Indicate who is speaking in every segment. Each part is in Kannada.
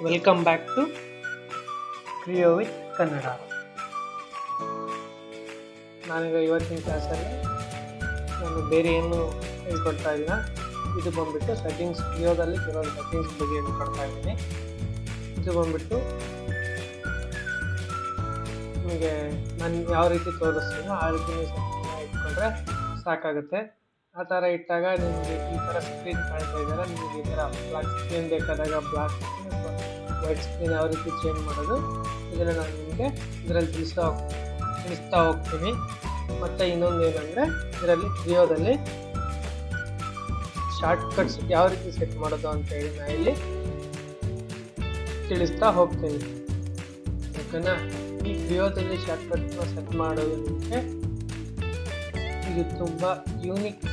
Speaker 1: Welcome back to Kreo with Kannada. ನಾನೀಗ ಇವತ್ತಿನ ಕ್ಲಾಸಲ್ಲಿ ನಾನು ಬೇರೆ ಏನು ಹೇಳ್ಕೊಡ್ತಾ ಇಲ್ಲ. ಇದು ಬಂದ್ಬಿಟ್ಟು ಸೆಟ್ಟಿಂಗ್ಸ್, ಕ್ರಿಯೋದಲ್ಲಿ ಕೆಲವೊಂದು ಸೆಟ್ಟಿಂಗ್ಸ್ ಬಗ್ಗೆ ಹೇಳ್ಕೊಡ್ತಾ ಇದ್ದೀನಿ. ಇದು ಬಂದ್ಬಿಟ್ಟು ನಿಮಗೆ ನಾನು ಯಾವ ರೀತಿ ತೋರಿಸ್ತೀನೋ ಆ ರೀತಿ ನೀವು ಸೆಟ್ಟಿಂಗ್ನ ಇಟ್ಕೊಂಡ್ರೆ ಸಾಕಾಗುತ್ತೆ. ಆ ಥರ ಇಟ್ಟಾಗ ನಿಮಗೆ ಈ ಥರ ಸ್ಕ್ರೀನ್ ಕಾಣ್ತಾ ಇದ್ದಾರೆ. ನಿಮಗೆ ಈ ಥರ ಬ್ಲ್ಯಾಕ್ ಸ್ಕ್ರೀನ್ ಬೇಕಾದಾಗ ಬ್ಲ್ಯಾಕ್ ಸ್ಕ್ರೀನ್ ಅಥವಾ ವೈಟ್ ಸ್ಕ್ರೀನ್ ಯಾವ ರೀತಿ ಚೇಂಜ್ ಮಾಡೋದು ಇದನ್ನು ನಾನು ನಿಮಗೆ ಇದರಲ್ಲಿ ತಿಳಿಸ್ತಾ ಹೋಗ್ತೀನಿ. ಮತ್ತು ಇನ್ನೊಂದು ಏನಂದರೆ ಇದರಲ್ಲಿ ಕ್ರಿಯೋದಲ್ಲಿ ಶಾರ್ಟ್ಕಟ್ಸ್ ಯಾವ ರೀತಿ ಸೆಟ್ ಮಾಡೋದು ಅಂತೇಳಿ ನಾನು ಇಲ್ಲಿ ತಿಳಿಸ್ತಾ ಹೋಗ್ತೀನಿ. ಓಕೆನಾ? ಈ ಕ್ರಿಯೋದಲ್ಲಿ ಶಾರ್ಟ್ಕಟ್ನ ಸೆಟ್ ಮಾಡೋದು ನಿಮಗೆ ಇದು ತುಂಬ ಯೂನಿಕ್.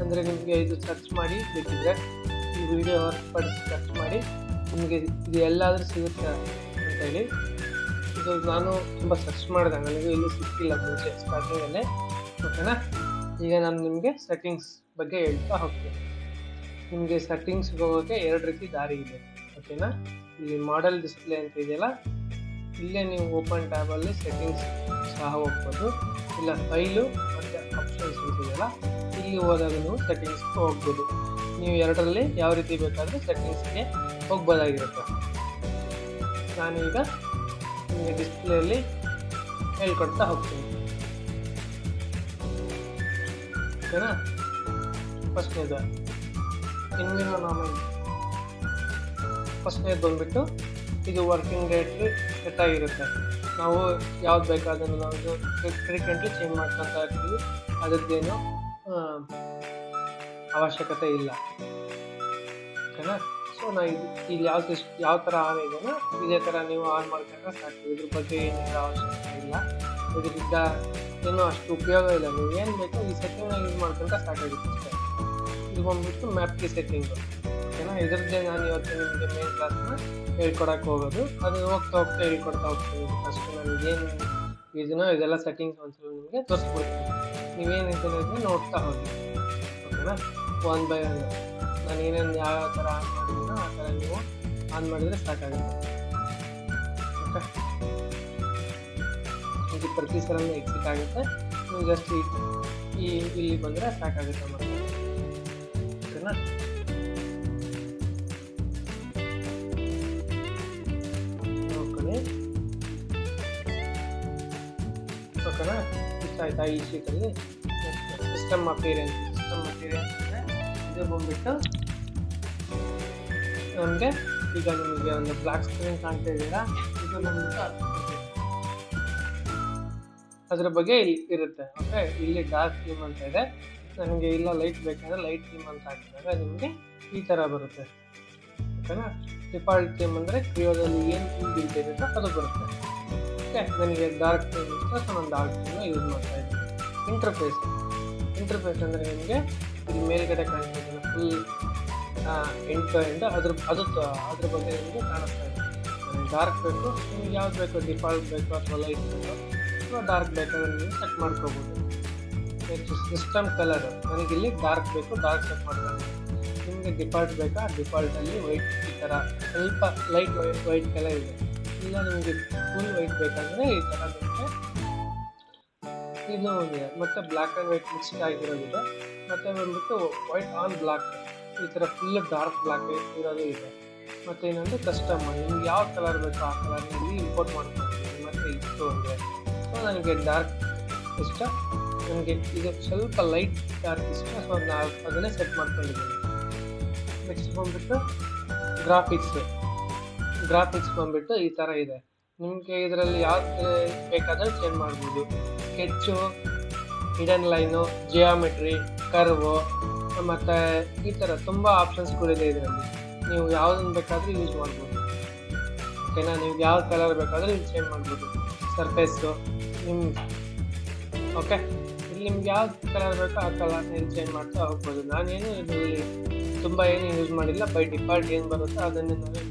Speaker 1: ಅಂದರೆ ನಿಮಗೆ ಇದು ಸರ್ಚ್ ಮಾಡಿ ಬೇಕಿದ್ರೆ ಈ ವಿಡಿಯೋ ಹೊರತುಪಡಿಸಿ ಸರ್ಚ್ ಮಾಡಿ ನಿಮಗೆ ಇದು ಎಲ್ಲಾದರೂ ಸಿಗುತ್ತೆ ಅಂತೇಳಿ. ಇದು ನಾನು ತುಂಬ ಸರ್ಚ್ ಮಾಡಿದೆ, ನನಗೆ ಇಲ್ಲಿ ಸಿಕ್ಕಿಲ್ಲ ಮುಂಚೆ ಸ್ಟಾರ್ಟಿಂಗಲ್ಲೇ. ಓಕೆನಾ? ಈಗ ನಾನು ನಿಮಗೆ ಸೆಟ್ಟಿಂಗ್ಸ್ ಬಗ್ಗೆ ಹೇಳ್ತಾ ಹೋಗ್ತೀನಿ. ನಿಮಗೆ ಸೆಟ್ಟಿಂಗ್ಸ್ಗೆ ಹೋಗೋಕ್ಕೆ ಎರಡು ರೀತಿ ದಾರಿ ಇದೆ. ಓಕೆನಾ? ಇಲ್ಲಿ ಮಾಡೆಲ್ ಡಿಸ್ಪ್ಲೇ ಅಂತ ಇದೆಯಲ್ಲ, ಇಲ್ಲೇ ನೀವು ಓಪನ್ ಟ್ಯಾಬಲ್ಲಿ ಸೆಟ್ಟಿಂಗ್ಸ್ ಸಹ ಹೋಗ್ಬೋದು. ಇಲ್ಲ ಫೈಲು ಮತ್ತು ಆಪ್ಷನ್ಸ್ ಅಂತಿದೆಯಲ್ಲ, ಇಲ್ಲಿ ಹೋದಾಗ ನೀವು ಸೆಟ್ಟಿಂಗ್ಸ್ಗೆ ಹೋಗ್ಬೋದು. ನೀವು ಎರಡರಲ್ಲಿ ಯಾವ ರೀತಿ ಬೇಕಾದರೂ ಸೆಟ್ಟಿಂಗ್ಸ್ಗೆ ಹೋಗ್ಬೋದಾಗಿರುತ್ತೆ. ನಾನೀಗ ನಿಮಗೆ ಡಿಸ್ಪ್ಲೇಯಲ್ಲಿ ಹೇಳ್ಕೊಡ್ತಾ ಹೋಗ್ತೀನಿ. ಓಕೆನಾ? ಫಸ್ಟ್ನೇದು ಎನ್ವಿರಾನ್ಮೆಂಟ್. ಫಸ್ಟ್ನೇದು ಬಂದುಬಿಟ್ಟು ಇದು ವರ್ಕಿಂಗ್ ಡೇಟ್ಲಿ ಸೆಟ್ ಆಗಿರುತ್ತೆ. ನಾವು ಯಾವ್ದು ಬೇಕಾದನ್ನು ನಾವು ಫ್ರೀಕ್ವೆಂಟ್ಲಿ ಚೇಂಜ್ ಮಾಡ್ಕೊತಾ ಇರ್ತೀವಿ. ಅದರದ್ದೇನು ಅವಶ್ಯಕತೆ ಇಲ್ಲ. ಓಕೆನಾ? ಸೊ ನಾವು ಇಲ್ಲಿ ಯಾವ ಥರ ಆನ್ ಇದೆಯೋ ಇದೇ ಥರ ನೀವು ಆನ್ ಮಾಡ್ಕೊಂಡ್ರೆ ಸಾಕು. ಇದ್ರ ಬಗ್ಗೆ ಏನಿಲ್ಲ ಅವಶ್ಯಕತೆ ಇಲ್ಲ. ಇದರಿಂದ ಏನೂ ಅಷ್ಟು ಉಪಯೋಗ ಇಲ್ಲ. ನೀವು ಏನು ಬೇಕೋ ಈ ಸೆಟ್ಟಿಂಗ್ನ ಯೂಸ್ ಮಾಡ್ಕೊಂಡ್ರೆ ಸಾಕಾಗುತ್ತೆ ಅಷ್ಟೇ. ಇದು ಬಂದ್ಬಿಟ್ಟು ಮ್ಯಾಪ್ ಕೀ ಸೆಟ್ಟಿಂಗು. ಓಕೆನಾ? ಇದರದ್ದೇ ನಾನು ಇವತ್ತು ನಿಮಗೆ ಮೇನ್ ಕ್ಲಾಸ್ನ ಹೇಳ್ಕೊಡಕ್ಕೆ ಹೋಗೋದು. ಅದು ಹೋಗ್ತಾ ಹೇಳ್ಕೊಡ್ತಾ ಹೋಗ್ತೀನಿ. ಅಷ್ಟು ನನಗೆ ಏನು ಇದನ್ನೋ ಇದೆಲ್ಲ ಸೆಟ್ಟಿಂಗ್ಸ್ ಒಂದ್ಸಲ ನಿಮಗೆ ತೋರಿಸ್ಬಿಡ್ತೀನಿ. ನೀವೇನು ಇದನ್ನ ನೋಡ್ತಾ ಹೋಗಿ. ಓಕೆನಾ? ಒನ್ ಬೈ ಒನ್ ನಾನು ಏನೇನು ಯಾವ ಥರ ಆನ್ ಮಾಡಿದ್ದೀನೋ ಆ ಥರ ನೀವು ಆನ್ ಮಾಡಿದರೆ ಸಾಕಾಗುತ್ತೆ. ಓಕೆ? ಇದು ಪ್ರತಿ ಸಲನೂ ಎಕ್ಸಿಟ್ ಆಗುತ್ತೆ. ನೀವು ಜಸ್ಟ್ ಇಲ್ಲಿ ಬಂದರೆ ಸಾಕಾಗುತ್ತೆ ಮತ್ತೆ. ಓಕೆನಾ? ಓಕೆನಾ? ಇಷ್ಟ ಆಯ್ತಾ? ಈ ಶೀಟಲ್ಲಿ ಸಿಸ್ಟಮ್ ಅಪಿಯರೆನ್ಸ್ ಅಂದರೆ ಇದು ಬಂದ್ಬಿಟ್ಟು ನಮಗೆ ಈಗ ನಿಮಗೆ ಒಂದು ಬ್ಲ್ಯಾಕ್ ಸ್ಕ್ರೀನ್ ಕಾಣ್ತಾ ಇದ್ದೀರಾ, ಇದು ಬಂದ್ಬಿಟ್ಟು ಅದ್ರ ಬಗ್ಗೆ ಇರುತ್ತೆ. ಓಕೆ? ಇಲ್ಲಿ ಡಾರ್ಕ್ ಥೀಮ್ ಅಂತ ಇದೆ. ನನಗೆ ಇಲ್ಲ ಲೈಟ್ ಬೇಕಾದರೆ ಲೈಟ್ ಥೀಮ್ ಅಂತ ಹಾಕಿದಾಗ ನಿಮಗೆ ಈ ಥರ ಬರುತ್ತೆ. ಓಕೆನಾ? ಡಿಫಾಲ್ಟ್ ಥೀಮ್ ಅಂದರೆ ಕ್ರಿಯೋದಲ್ಲಿ ಏನು ಥೀಮ್ ಇರುತ್ತೋ ಅದು ಬರುತ್ತೆ. ಓಕೆ? ನನಗೆ ಡಾರ್ಕ್ ಥೀಮ್ ಇಷ್ಟ, ಸೊ ನಾನು ಡಾರ್ಕ್ ಥೀಮ್ನ ಯೂಸ್ ಮಾಡ್ತಾ ಇದ್ದೀನಿ. ಇಂಟರ್ಫೇಸ್ ಅಂದರೆ ನಿಮಗೆ ಇಲ್ಲಿ ಮೇಲ್ಗಡೆ ಕಾಣಿಸ್ತಿದೆ ಫುಲ್ ಎಂಡ್ ಟು ಎಂಡ್ ಅದ್ರ ಬಗ್ಗೆ ನಿಮಗೆ ಕಾಣಿಸ್ತಾ ಇದೆ. ನನಗೆ ಡಾರ್ಕ್ ಬೇಕು, ನಿಮ್ಗೆ ಯಾವ್ದು ಬೇಕು, ಡಿಫಾಲ್ಟ್ ಬೇಕು ಅಥವಾ ಲೈಟ್ ಬೇಕು ಅಥವಾ ಡಾರ್ಕ್ ಬೇಕಾದ್ರೆ ನೀವು ಸೆಟ್ ಮಾಡ್ಕೋಬೋದು. ಸಿಸ್ಟಮ್ ಕಲರ್ ನನಗಿಲ್ಲಿ ಡಾರ್ಕ್ ಬೇಕು, ಡಾರ್ಕ್ ಸೆಟ್ ಮಾಡ್ಕೊಂಡು. ನಿಮಗೆ ಡಿಫಾಲ್ಟ್ ಬೇಕಾ, ಡಿಫಾಲ್ಟಲ್ಲಿ ವೈಟ್ ಈ ಥರ ಸ್ವಲ್ಪ ಲೈಟ್ ವೈಟ್ ಕಲರ್ ಇದೆ. ಇಲ್ಲ ನಿಮಗೆ ಫುಲ್ ವೈಟ್ ಬೇಕಂದರೆ ಈ ಥರ ನಿಮಗೆ ಇದು ಇದೆ. ಮತ್ತು ಬ್ಲ್ಯಾಕ್ ಆ್ಯಂಡ್ ವೈಟ್ ಮಿಕ್ಸ್ಡ್ ಆಗಿರೋದಿದೆ. ಮತ್ತು ಬಂದ್ಬಿಟ್ಟು ವೈಟ್ ಆನ್ ಬ್ಲ್ಯಾಕ್ ಈ ಥರ ಫುಲ್ ಡಾರ್ಕ್ ಬ್ಲ್ಯಾಕ್ ಇರೋದು ಇದೆ. ಮತ್ತು ಇನ್ನೊಂದು ಕಸ್ಟಮ್, ನಿಮ್ಗೆ ಯಾವ ಕಲರ್ ಬೇಕೋ ಆ ಕಲರ್ನಲ್ಲಿ ಇಂಪೋರ್ಟ್ ಮಾಡ್ಕೊಳ್ತೀನಿ. ಮತ್ತು ಇಷ್ಟು ಇದೆ. ಸೊ ನನಗೆ ಡಾರ್ಕ್ ಇಷ್ಟ, ನನಗೆ ಇದು ಸ್ವಲ್ಪ ಲೈಟ್ ಡಾರ್ಕ್ ಇಷ್ಟ. ಸೊ ನಾನು ಅದನ್ನೇ ಸೆಟ್ ಮಾಡ್ಕೊಂಡಿದ್ದೀನಿ. ನೆಕ್ಸ್ಟ್ ಬಂದುಬಿಟ್ಟು ಗ್ರಾಫಿಕ್ಸ್ ಬಂದುಬಿಟ್ಟು ಈ ಥರ ಇದೆ. ನಿಮಗೆ ಇದರಲ್ಲಿ ಯಾವ್ದು ಬೇಕಾದರೂ ಚೇಂಜ್ ಮಾಡ್ಬೋದು. ಸ್ಕೆಚ್ಚು, ಹಿಡನ್ ಲೈನು, ಜಿಯೋಮೆಟ್ರಿ, ಕರ್ವು ಮತ್ತು ಈ ಥರ ತುಂಬ ಆಪ್ಷನ್ಸ್ಗಳಿದೆ ಇದರಲ್ಲಿ. ನೀವು ಯಾವುದನ್ನು ಬೇಕಾದರೂ ಯೂಸ್ ಮಾಡ್ಬೋದು. ಓಕೆನಾ? ನೀವು ಯಾವ ಕಲರ್ ಬೇಕಾದರೂ ಇಲ್ಲಿ ಚೇಂಜ್ ಮಾಡ್ಬೋದು. Surface okay? ಇಲ್ಲಿ ನಿಮ್ಗೆ ಯಾವ ಕಲರ್ ಬೇಕೋ ಆ ಕಲರ್ನ ಇಲ್ಲಿ ಚೇಂಜ್ ಮಾಡ್ತಾ ಹೋಗ್ಬೋದು. ನಾನೇನು ಇದರಲ್ಲಿ ತುಂಬ ಏನು ಯೂಸ್ ಮಾಡಿಲ್ಲ. ಬೈ ಡಿಫಾಲ್ಟ್ ಏನು ಬರುತ್ತೋ ಅದನ್ನೇ ನಾನು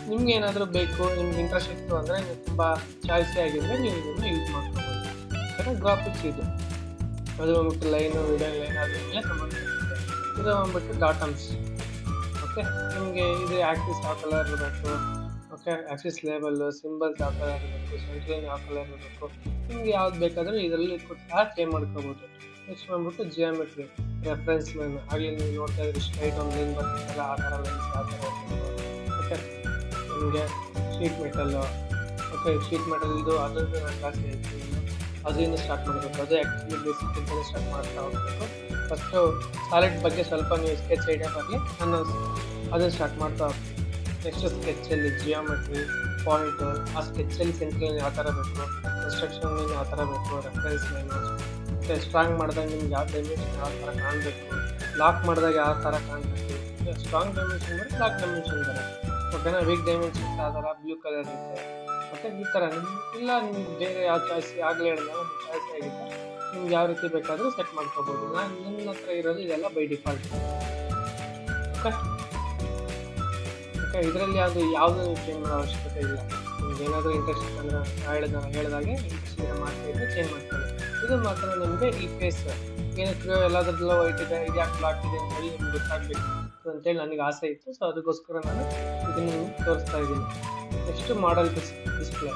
Speaker 1: ನಿಮ್ಗೆ ಏನಾದರೂ ಬೇಕು, ನಿಮ್ಗೆ ಇಂಟ್ರೆಸ್ಟ್ ಇತ್ತು ಅಂದರೆ ನೀವು ತುಂಬ ಚಾಯ್ಸಿ ಆಗಿದ್ದರೆ ನೀವು ಇದನ್ನು ಯೂಸ್ ಮಾಡ್ಕೋಬೋದು. ಓಕೆನಾ? ಗ್ರಾಫಿಕ್ಸ್ ಇದು ಅದು ಬಂದ್ಬಿಟ್ಟು ಲೈನು, ವಿಡಿಯೋ ಲೈನ್ ಅದ್ರ ಮೇಲೆ ಸಂಬಂಧಪಟ್ಟಿದೆ. ಇದು ಬಂದ್ಬಿಟ್ಟು ಡಾಟಮ್ಸ್. ಓಕೆ, ನಿಮಗೆ ಇದು ಆಕ್ಸಿಸ್ ಯಾವ ಕಲರ್ ಇರಬೇಕು, ಓಕೆ, ಆಕ್ಸಿಸ್ ಲೇಬಲ್ಲು ಸಿಂಬಲ್ಸ್ ಯಾವ ಕಲರ್ ಇರಬೇಕು, ಸೆಂಟ್ರಲ್ ಯಾವ ಕಲರ್ ಇರಬೇಕು, ನಿಮ್ಗೆ ಯಾವ್ದು ಬೇಕಾದರೂ ಇದರಲ್ಲಿ ಸಹ ಚೇಂಜ್ ಮಾಡ್ಕೋಬೋದು. ನೆಕ್ಸ್ಟ್ ಬಂದ್ಬಿಟ್ಟು ಜಿಯೋಮೆಟ್ರಿ ರೆಫರೆನ್ಸ್ ಲೈನ್, ಆಗಲಿ ನೀವು ನೋಡ್ತಾ ಇದ್ರೆ ಸ್ಟ್ರೈಟ್ ಒಂದು ಲೈನ್ ಬರ್ತಿತ್ತಲ್ಲ ಆ ಥರ ಲೈನ್ಸ್ ಆ ಥರ ಇರಬೇಕು. ಓಕೆ, ನಿಮಗೆ sheet metal, okay, sheet metal ಇದು ಅದನ್ನು ನಾನು ಜಾಸ್ತಿ ಹೇಳ್ತೀನಿ, ಅದರಿಂದ ಸ್ಟಾರ್ಟ್ ಮಾಡಬೇಕು. ಅದೇ ಆ್ಯಕ್ಚುಲಿ ಬೇಸಿಕ್ ಅಂತಲೇ ಸ್ಟಾರ್ಟ್ ಮಾಡ್ತಾ ಹೋಗಬೇಕು. ಫಸ್ಟು ಸಾಲಿಡ್ ಬಗ್ಗೆ ಸ್ವಲ್ಪ ನೀವು ಸ್ಕೆಚ್ ಐಡಿಯಾ ಬರಲಿ, ನಾನು ಅದನ್ನು ಸ್ಟಾರ್ಟ್ ಮಾಡ್ತಾ ಹೋಗ್ತೀನಿ. ನೆಕ್ಸ್ಟ್ ಸ್ಕೆಚ್ಚಲ್ಲಿ ಜಿಯೋಮೆಟ್ರಿ ಪಾಯಿಂಟು, ಆ ಸ್ಕೆಚ್ಚಲ್ಲಿ ಸೆಂಟ್ರಲ್ ಯಾವ ಥರ ಬೇಕು, ಕನ್ಸ್ಟ್ರಕ್ಷನ್ ಯಾವ ಥರ ಬೇಕು, ರೆಫರೆನ್ಸ್ ಲೈನು, ಮತ್ತು ಸ್ಟ್ರಾಂಗ್ ಮಾಡಿದಾಗ ನಿಮ್ಗೆ ಯಾವ ಡೈಮೆನ್ಷನ್ ಯಾವ ಥರ ಕಾಣಬೇಕು, ಲಾಕ್ ಮಾಡಿದಾಗ ಯಾವ ಥರ ಕಾಣಬೇಕು. ಸ್ಟ್ರಾಂಗ್ ಡೈಮೆನ್ಷನ್ ಬರುತ್ತೆ, ಲಾಕ್ ಡೈಮೆನ್ಷನ್ ಬರುತ್ತೆ. ಓಕೆನಾ, ವೀಕ್ ಡೈಮೆನ್ಷನ್ಸ್ ಆ ಥರ ಬ್ಲೂ ಕಲರ್ ಇರುತ್ತೆ. ಮತ್ತು ಈ ಥರ ನಿಮ್ಗೆ ಇಲ್ಲ ನಿಮ್ಗೆ ಬೇರೆ ಯಾವ ಚಾಯ್ಸ್ ಆಗಲೇ ಹೇಳಿಲ್ಲ ಒಂದು ಚಾಯ್ಸ್ ಆಗಿತ್ತು, ನಿಮ್ಗೆ ಯಾವ ರೀತಿ ಬೇಕಾದರೂ ಸೆಟ್ ಮಾಡ್ಕೋಬೋದು. ನನ್ನ ಹತ್ರ ಇರೋದು ಇದೆಲ್ಲ ಬೈ ಡಿಫಾಲ್ಟ್. ಓಕೆ ಓಕೆ, ಇದರಲ್ಲಿ ಯಾವುದು ಚೇಂಜ್ ಮಾಡೋ ಅವಶ್ಯಕತೆ ಇಲ್ಲ. ನಿಮ್ಗೆ ಏನಾದರೂ ಇಂಟ್ರೆಸ್ಟ್ ಅಂದರೆ ಹೇಳಿದಾಗೆ ಇಂಟ್ರೆಸ್ಟ್ ಮಾಡ್ತಾಯಿದ್ರೆ ಚೇಂಜ್ ಮಾಡ್ಕೊಳ್ಳಿ. ಇದು ಮಾತ್ರ ನಿಮಗೆ ಈ ಫೇಸ್ ಏನಕ್ಕೆ ಎಲ್ಲದರಲ್ಲ ವೈಟ್ ಇದೆ, ಇದು ಯಾಕೆ ಬ್ಲಾಕ್ ಇದೆ ಅಂತೇಳಿ ನಿಮ್ಗೆ ಗೊತ್ತಾಗಬೇಕು ಅಂತೇಳಿ ನನಗೆ ಆಸೆ ಇತ್ತು. ಸೊ ಅದಕ್ಕೋಸ್ಕರ ನಾನು ಇದನ್ನು ನಿಮ್ಗೆ ತೋರಿಸ್ತಾ ಇದ್ದೀನಿ. ನೆಕ್ಸ್ಟ್ ಮಾಡಲ್ ಡಿಸ್ಪ್ಲೇ.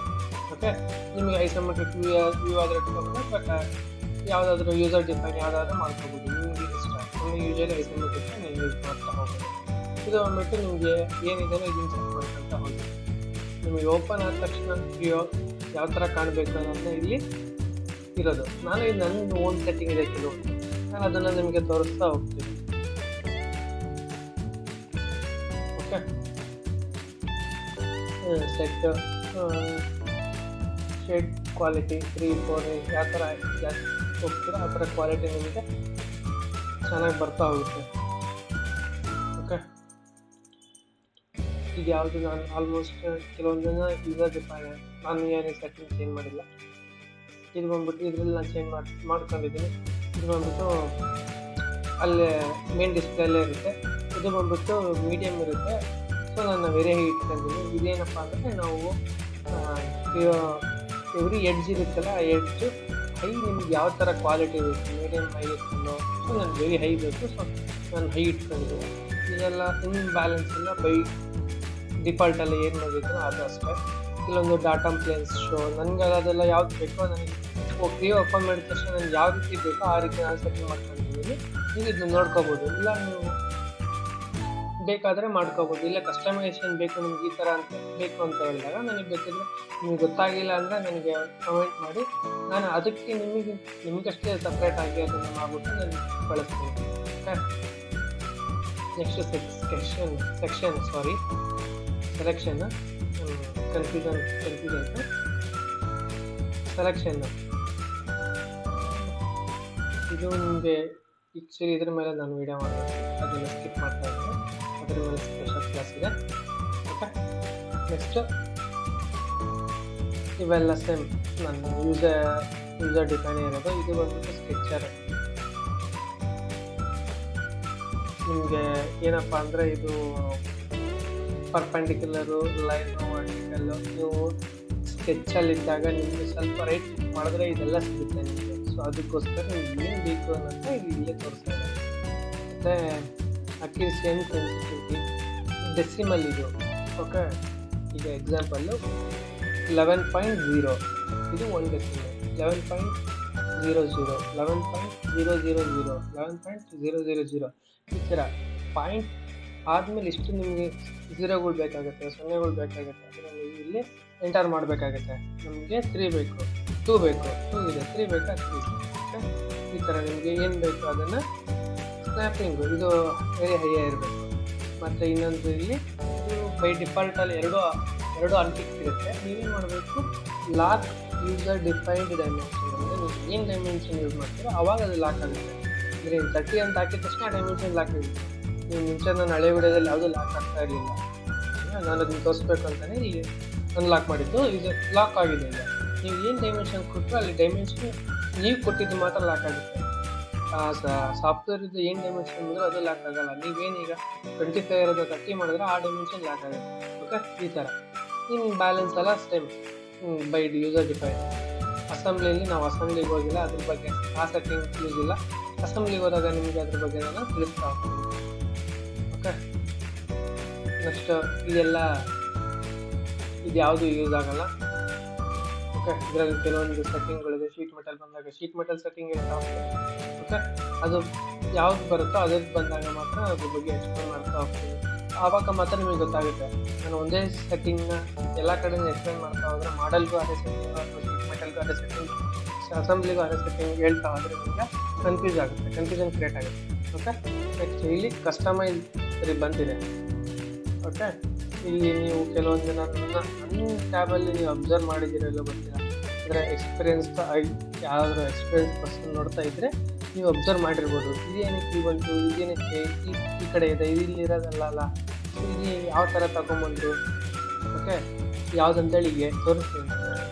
Speaker 1: ಓಕೆ, ನಿಮಗೆ ಐಸೋಮೆಟ್ರಿಕ್ ವ್ಯೂ ಆದರೆ ಇಟ್ಕೊಬೋದು, ಬಟ್ ಯಾವುದಾದ್ರೂ ಯೂಸರ್ ಡಿಫೈನ್ ಯಾವುದಾದ್ರೂ ಮಾಡ್ಕೋಬೋದು, ನಿಮಗೆ ಇಷ್ಟ. ನಿಮಗೆ ಯೂಶಲಿ ಐಸೋಮೆಟ್ರಿಕ್ ನೀವು ಯೂಸ್ ಮಾಡ್ತಾ ಹೋಗ್ಬೋದು. ಇದು ಬಂದ್ಬಿಟ್ಟು ನಿಮಗೆ ಏನಿದೆ ಇದನ್ನು ಸೆಟ್ ಮಾಡ್ಕೊಳ್ತಾ ಹೋಗಿ ನಿಮಗೆ ಓಪನ್ ಆದ ತಕ್ಷಣ ವ್ಯೂ ಯಾವ ಥರ ಕಾಣಬೇಕು ಅನ್ನೋದನ್ನ ಇಲ್ಲಿ ಇರೋದು. ನಾನು ಇದು ನನ್ನ ಓನ್ ಸೆಟ್ಟಿಂಗ್ ಇದೆ ಕೆಲವೊಂದು, ನಾನು ಅದನ್ನು ನಿಮಗೆ ತೋರಿಸ್ತಾ ಹೋಗ್ತೀನಿ. ಓಕೆ, ಸೆಟ್ ಶೇಡ್ ಕ್ವಾಲಿಟಿ 3-4 ಯಾವ ಥರ ಜಾಸ್ತಿ ಹೋಗ್ತೀರೋ ಆ ಥರ ಕ್ವಾಲಿಟಿ ನಿಮಗೆ ಚೆನ್ನಾಗಿ ಬರ್ತಾ ಹೋಗುತ್ತೆ. ಓಕೆ, ಇದು ಯಾವುದು ನಾನು ಆಲ್ಮೋಸ್ಟ್ ಕೆಲವೊಂದನ್ನು ಯೂಸರ್ ಡಿಫೈನ್, ನಾನು ಏನೇ ಸೆಟ್ಟಿಂಗ್ ಚೇಂಜ್ ಮಾಡಿಲ್ಲ. ಇದು ಬಂದ್ಬಿಟ್ಟು ಇದರಲ್ಲಿ ನಾನು ಚೇಂಜ್ ಮಾಡ್ಕೊಂಡಿದ್ದೀನಿ. ಇದು ಬಂದ್ಬಿಟ್ಟು ಅಲ್ಲೇ ಮೇನ್ ಡಿಸ್ಪ್ಲೇಲ್ಲೇ ಇರುತ್ತೆ. ಇದು ಬಂದ್ಬಿಟ್ಟು ಮೀಡಿಯಮ್ ಇರುತ್ತೆ. ಸೊ ನಾನು ವೆರಿ ಹೈ ಇಟ್ಕೊಂಡಿದ್ದೀನಿ. ಇದೇನಪ್ಪ ಅಂದರೆ ನಾವು ಎವ್ರಿ ಎಡ್ಜ್ ಇರುತ್ತಲ್ಲ, ಆ ಎಡ್ಜು ಹೈ ನಿಮ್ಗೆ ಯಾವ ಥರ ಕ್ವಾಲಿಟಿ ಬೇಕು, ಮೀಡಿಯಮ್ ಹೈ ಇಟ್ಕೊಂಡು, ಸೊ ನಾನು ವೆರಿ ಹೈ ಬೇಕು, ಸೊ ನಾನು ಹೈ ಇಟ್ಕೊಂಡಿದ್ದೀನಿ. ಇದೆಲ್ಲ ಬ್ಯಾಲೆನ್ಸ್ ಎಲ್ಲ ಬೈ ಡಿಫಾಲ್ಟಲ್ಲಿ ಏನು ಮಾಡಿದ್ರು ಅದು ಅಷ್ಟೇ. ಕೆಲವೊಂದು ಡಾಟಾ ಪ್ಲೇನ್ಸ್ ಶೋ ನನಗೆ ಅದೆಲ್ಲ ಯಾವ್ದು ಬೇಕೋ ನನಗೆ ಕ್ರಿಯೋ ಓಪನ್ ಮಾಡಿದ ತಕ್ಷಣ ನನಗೆ ಯಾವ ರೀತಿ ಬೇಕೋ ಆ ರೀತಿ ನಾನು ಸೆಟ್ಟಿಂಗ್ ಮಾಡ್ಕೊಂಡಿದ್ದೀನಿ. ನೀವು ಇದನ್ನ ನೋಡ್ಕೋಬೋದು, ಇಲ್ಲ ನೀವು ಬೇಕಾದರೆ ಮಾಡ್ಕೋಬೋದು. ಇಲ್ಲ ಕಸ್ಟಮೈಸೇಷನ್ ಬೇಕು ನಿಮ್ಗೆ ಈ ಥರ ಅಂತ ಬೇಕು ಅಂತ ಹೇಳಿದಾಗ ನನಗೆ ಬೇಕಿದ್ರೆ ನಿಮ್ಗೆ ಗೊತ್ತಾಗಿಲ್ಲ ಅಂದರೆ ನನಗೆ ಕಮೆಂಟ್ ಮಾಡಿ, ನಾನು ಅದಕ್ಕೆ ನಿಮಗಷ್ಟೇ ಸಪ್ರೇಟಾಗಿ ಅದನ್ನು ಮಾಡಿಬಿಟ್ಟು ನಾನು ಬಳಸ್ತೀನಿ. Okay, next selection confusion selection. ಇದು ನಿಮಗೆ ಆ್ಯಕ್ಚುಲಿ ಇದ್ರ ಮೇಲೆ ನಾನು ವೀಡಿಯೋ ಮಾಡಬೇಕು, ಅದನ್ನು ಸ್ಕಿಪ್ ಮಾಡ್ತಾ ಇದ್ದೀನಿ. ಅದ್ರ ಮೇಲೆ ಸ್ಪೆಷಲ್ ಕ್ಲಾಸ್ ಇದೆ. ಓಕೆ, ನೆಕ್ಸ್ಟ್ ಇವೆಲ್ಲ ಸೇಮ್ ನನ್ನ ಯೂಸರ್ ಡಿಫೈನ್ ಇರೋದು. ಇದು ಬಂದ್ಬಿಟ್ಟು ಸ್ಕೆಚರ್. ನಿಮಗೆ ಏನಪ್ಪ ಅಂದರೆ ಇದು ಪರ್ಪೆಂಡಿಕ್ಯುಲರು, ಲೈನು, ವರ್ಟಿಕಲ್ಲು. ನೀವು ಸ್ಕೆಚ್ಚಲ್ಲಿದ್ದಾಗ ನಿಮಗೆ ಸ್ವಲ್ಪ ರೈಟ್ ಮಾಡಿದ್ರೆ ಇದೆಲ್ಲ ಸಿಗುತ್ತೆ ನಿಮಗೆ. ಸೊ ಅದಕ್ಕೋಸ್ಕರ ನೀವು ಏನು ಬೇಕು ಅನ್ನೋದನ್ನ ಇಲ್ಲೇ ತೋರಿಸ್ತಾ ಇದೆ. ಮತ್ತು ಅಕ್ಯುರಸಿ ಆ್ಯಂಡ್ ಸೆನ್ಸಿಟಿವಿಟಿ ಡೆಸಿಮಲ್ ಇದು. ಓಕೆ, ಈಗ ಎಕ್ಸಾಂಪಲ್ಲು 11.0 ಇದು 1 ಡೆಸಿಮಲ್, 11.00, 11.000, 11.000 ಈ ಥರ ಪಾಯಿಂಟ್ ಆದಮೇಲೆ ಇಷ್ಟು ನಿಮಗೆ ಝೀರೋಗಳು ಬೇಕಾಗುತ್ತೆ, ಸೊನ್ನೆಗಳು ಬೇಕಾಗುತ್ತೆ. ಅದನ್ನು ನೀವು ಇಲ್ಲಿ ಎಂಟರ್ ಮಾಡಬೇಕಾಗುತ್ತೆ. ನಮಗೆ 3 ಬೇಕು, 2 ಬೇಕು, 2 ಇದೆ, 3 ಬೇಕಾ 3. ಓಕೆ, ಈ ಥರ ನಿಮಗೆ ಏನು ಬೇಕು ಅದನ್ನು ಸ್ನ್ಯಾಪಿಂಗು ಇದು ವೆರಿ ಹೈಯೇ ಇರಬೇಕು. ಮತ್ತು ಇನ್ನೊಂದು ಇಲ್ಲಿ ಇದು ಬೈ ಡಿಫಾಲ್ಟಲ್ಲಿ ಎರಡು ಅನ್ಟಿಕ್ ಇರುತ್ತೆ. ನೀವೇನು ಮಾಡಬೇಕು, ಲಾಕ್ ಯೂಸರ್ ಡಿಫೈನ್ಡ್ ಡೈಮೆನ್ಷನ್ ಅಂದರೆ ನೀವು ಏನು ಡೈಮೆನ್ಷನ್ ಯೂಸ್ ಮಾಡ್ತೀರೋ ಆವಾಗ ಅದು ಲಾಕ್ ಆಗುತ್ತೆ. ಅಂದರೆ 30 ಅಂತ ಹಾಕಿದ ತಕ್ಷಣ ಡೈಮೆನ್ಷನ್ ಲಾಕ್ ಆಗುತ್ತೆ. ನೀವು ಮುಂಚೆ ನಾನು ಹಳೆ ವಿಡಿಯೋದಲ್ಲಿ ಯಾವುದೂ ಲಾಕ್ ಆಗ್ತಾ ಇರಲಿಲ್ಲ, ನಾನು ಅದನ್ನು ತೋರಿಸ್ಬೇಕು ಅಂತಲೇ ಇಲ್ಲಿ ಅನ್ಲಾಕ್ ಮಾಡಿದ್ದು. ಇದು ಲಾಕ್ ಆಗಿದೆ. ಈಗ ನೀವು ಏನು ಡೈಮೆನ್ಷನ್ ಕೊಟ್ಟರು ಅಲ್ಲಿ ಡೈಮೆನ್ಷನ್ ನೀವು ಕೊಟ್ಟಿದ್ದು ಮಾತ್ರ ಲಾಕ್ ಆಗುತ್ತೆ. ಸಾಫ್ಟ್ವೇರಿದ್ದು ಏನು ಡೈಮೆನ್ಷನ್ ಬಂದರೂ ಅದು ಲಾಕ್ ಆಗೋಲ್ಲ. ನೀವೇನೀಗ 25 ಇರೋದು 30 ಮಾಡಿದ್ರೆ ಆ ಡೈಮೆನ್ಷನ್ ಲಾಕ್ ಆಗುತ್ತೆ. ಓಕೆ, ಈ ಥರ ನಿಮ್ಮ ಬ್ಯಾಲೆನ್ಸ್ ಎಲ್ಲ ಸೇಮ್ ಬೈ ಯೂಸರ್ ಡಿಫೈನ್. ಅಸೆಂಬ್ಲಿಯಲ್ಲಿ ನಾವು ಅಸೆಂಬ್ಲಿಗೆ ಹೋಗಿಲ್ಲ, ಅದ್ರ ಬಗ್ಗೆ ಆ ಸೆಟ್ಟಿಂಗ್ ಯೂಸ್ ಇಲ್ಲ. ಅಸೆಂಬ್ಲಿಗೆ ಹೋದಾಗ ನಿಮಗೆ ಅದ್ರ ಬಗ್ಗೆ ನಾನು ತಿಳಿಸ್ತಾ ಹೋಗ್ತೀನಿ. ಓಕೆ, ನೆಕ್ಸ್ಟ್ ಇದೆಲ್ಲ ಇದ್ಯಾವುದು ಯೂಸ್ ಆಗಲ್ಲ. ಓಕೆ, ಇದರಲ್ಲಿ ಕೆಲವೊಂದು ಸೆಟ್ಟಿಂಗ್ಗಳಿದೆ. ಶೀಟ್ ಮೆಟಲ್ ಬಂದಾಗ ಶೀಟ್ ಮೆಟಲ್ ಸೆಟ್ಟಿಂಗ್ ಹೇಳ್ತಾ ಹೋಗ್ತೀನಿ. ಓಕೆ, ಅದು ಯಾವ್ದು ಬರುತ್ತೋ ಅದಕ್ಕೆ ಬಂದಾಗ ಮಾತ್ರ ಅದ್ರ ಬಗ್ಗೆ ಎಕ್ಸ್ಪ್ಲೇನ್ ಮಾಡ್ತಾ ಹೋಗ್ತೀನಿ. ಆವಾಗ ಮಾತ್ರ ನಿಮಗೆ ಗೊತ್ತಾಗುತ್ತೆ. ನಾನು ಒಂದೇ ಸೆಟ್ಟಿಂಗ್ನ ಎಲ್ಲ ಕಡೆಯಿಂದ ಎಕ್ಸ್ಪ್ಲೇನ್ ಮಾಡ್ತಾ ಹೋದರೆ ಮಾಡಲ್ಗೂ ಅದೇ ಸೆಟ್ಟಿಂಗ್ ಅಥವಾ ಶೀಟ್ ಮೆಟಲ್ಗೂ ಅದೇ ಸೆಟ್ಟಿಂಗ್, ಅಸೆಂಬ್ಲಿಗೂ ಅದೇ ಸೆಟ್ಟಿಂಗ್ ಹೇಳ್ತಾ ಹೋದರೆ ನಿಮಗೆ ಕನ್ಫ್ಯೂಷನ್ ಕ್ರಿಯೇಟ್ ಆಗುತ್ತೆ. ಓಕೆ, ನೆಕ್ಸ್ಟ್ ಇಲ್ಲಿ ಕಸ್ಟಮೈಸ್ ಬಂದಿದೆ. ಓಕೆ, ಇಲ್ಲಿ ನೀವು ಕೆಲವೊಂದು ನನ್ನ ಟ್ಯಾಬಲ್ಲಿ ನೀವು ಅಬ್ಸರ್ವ್ ಮಾಡಿದ್ದೀರಲ್ಲ ಗೊತ್ತಿಲ್ಲ, ಅಂದರೆ ಯಾರಾದರೂ ಎಕ್ಸ್ಪೀರಿಯನ್ಸ್ ಪರ್ಸನ್ ನೋಡ್ತಾ ಇದ್ದರೆ ನೀವು ಅಬ್ಸರ್ವ್ ಮಾಡಿರ್ಬೋದು. ಇದೇನಕ್ಕೆ ಬಂತು, ಇದೇನಕ್ಕೆ ಈ ಕಡೆ ಇದೆ, ಇಲ್ಲಿ ಇರೋದಲ್ಲ, ಇಲ್ಲಿ ಯಾವ ಥರ ತಗೊಂಬಂದರು. ಓಕೆ, ಯಾವುದಂತೇಳಿ ಈಗ ತೋರಿಸ್ತೀನಿ.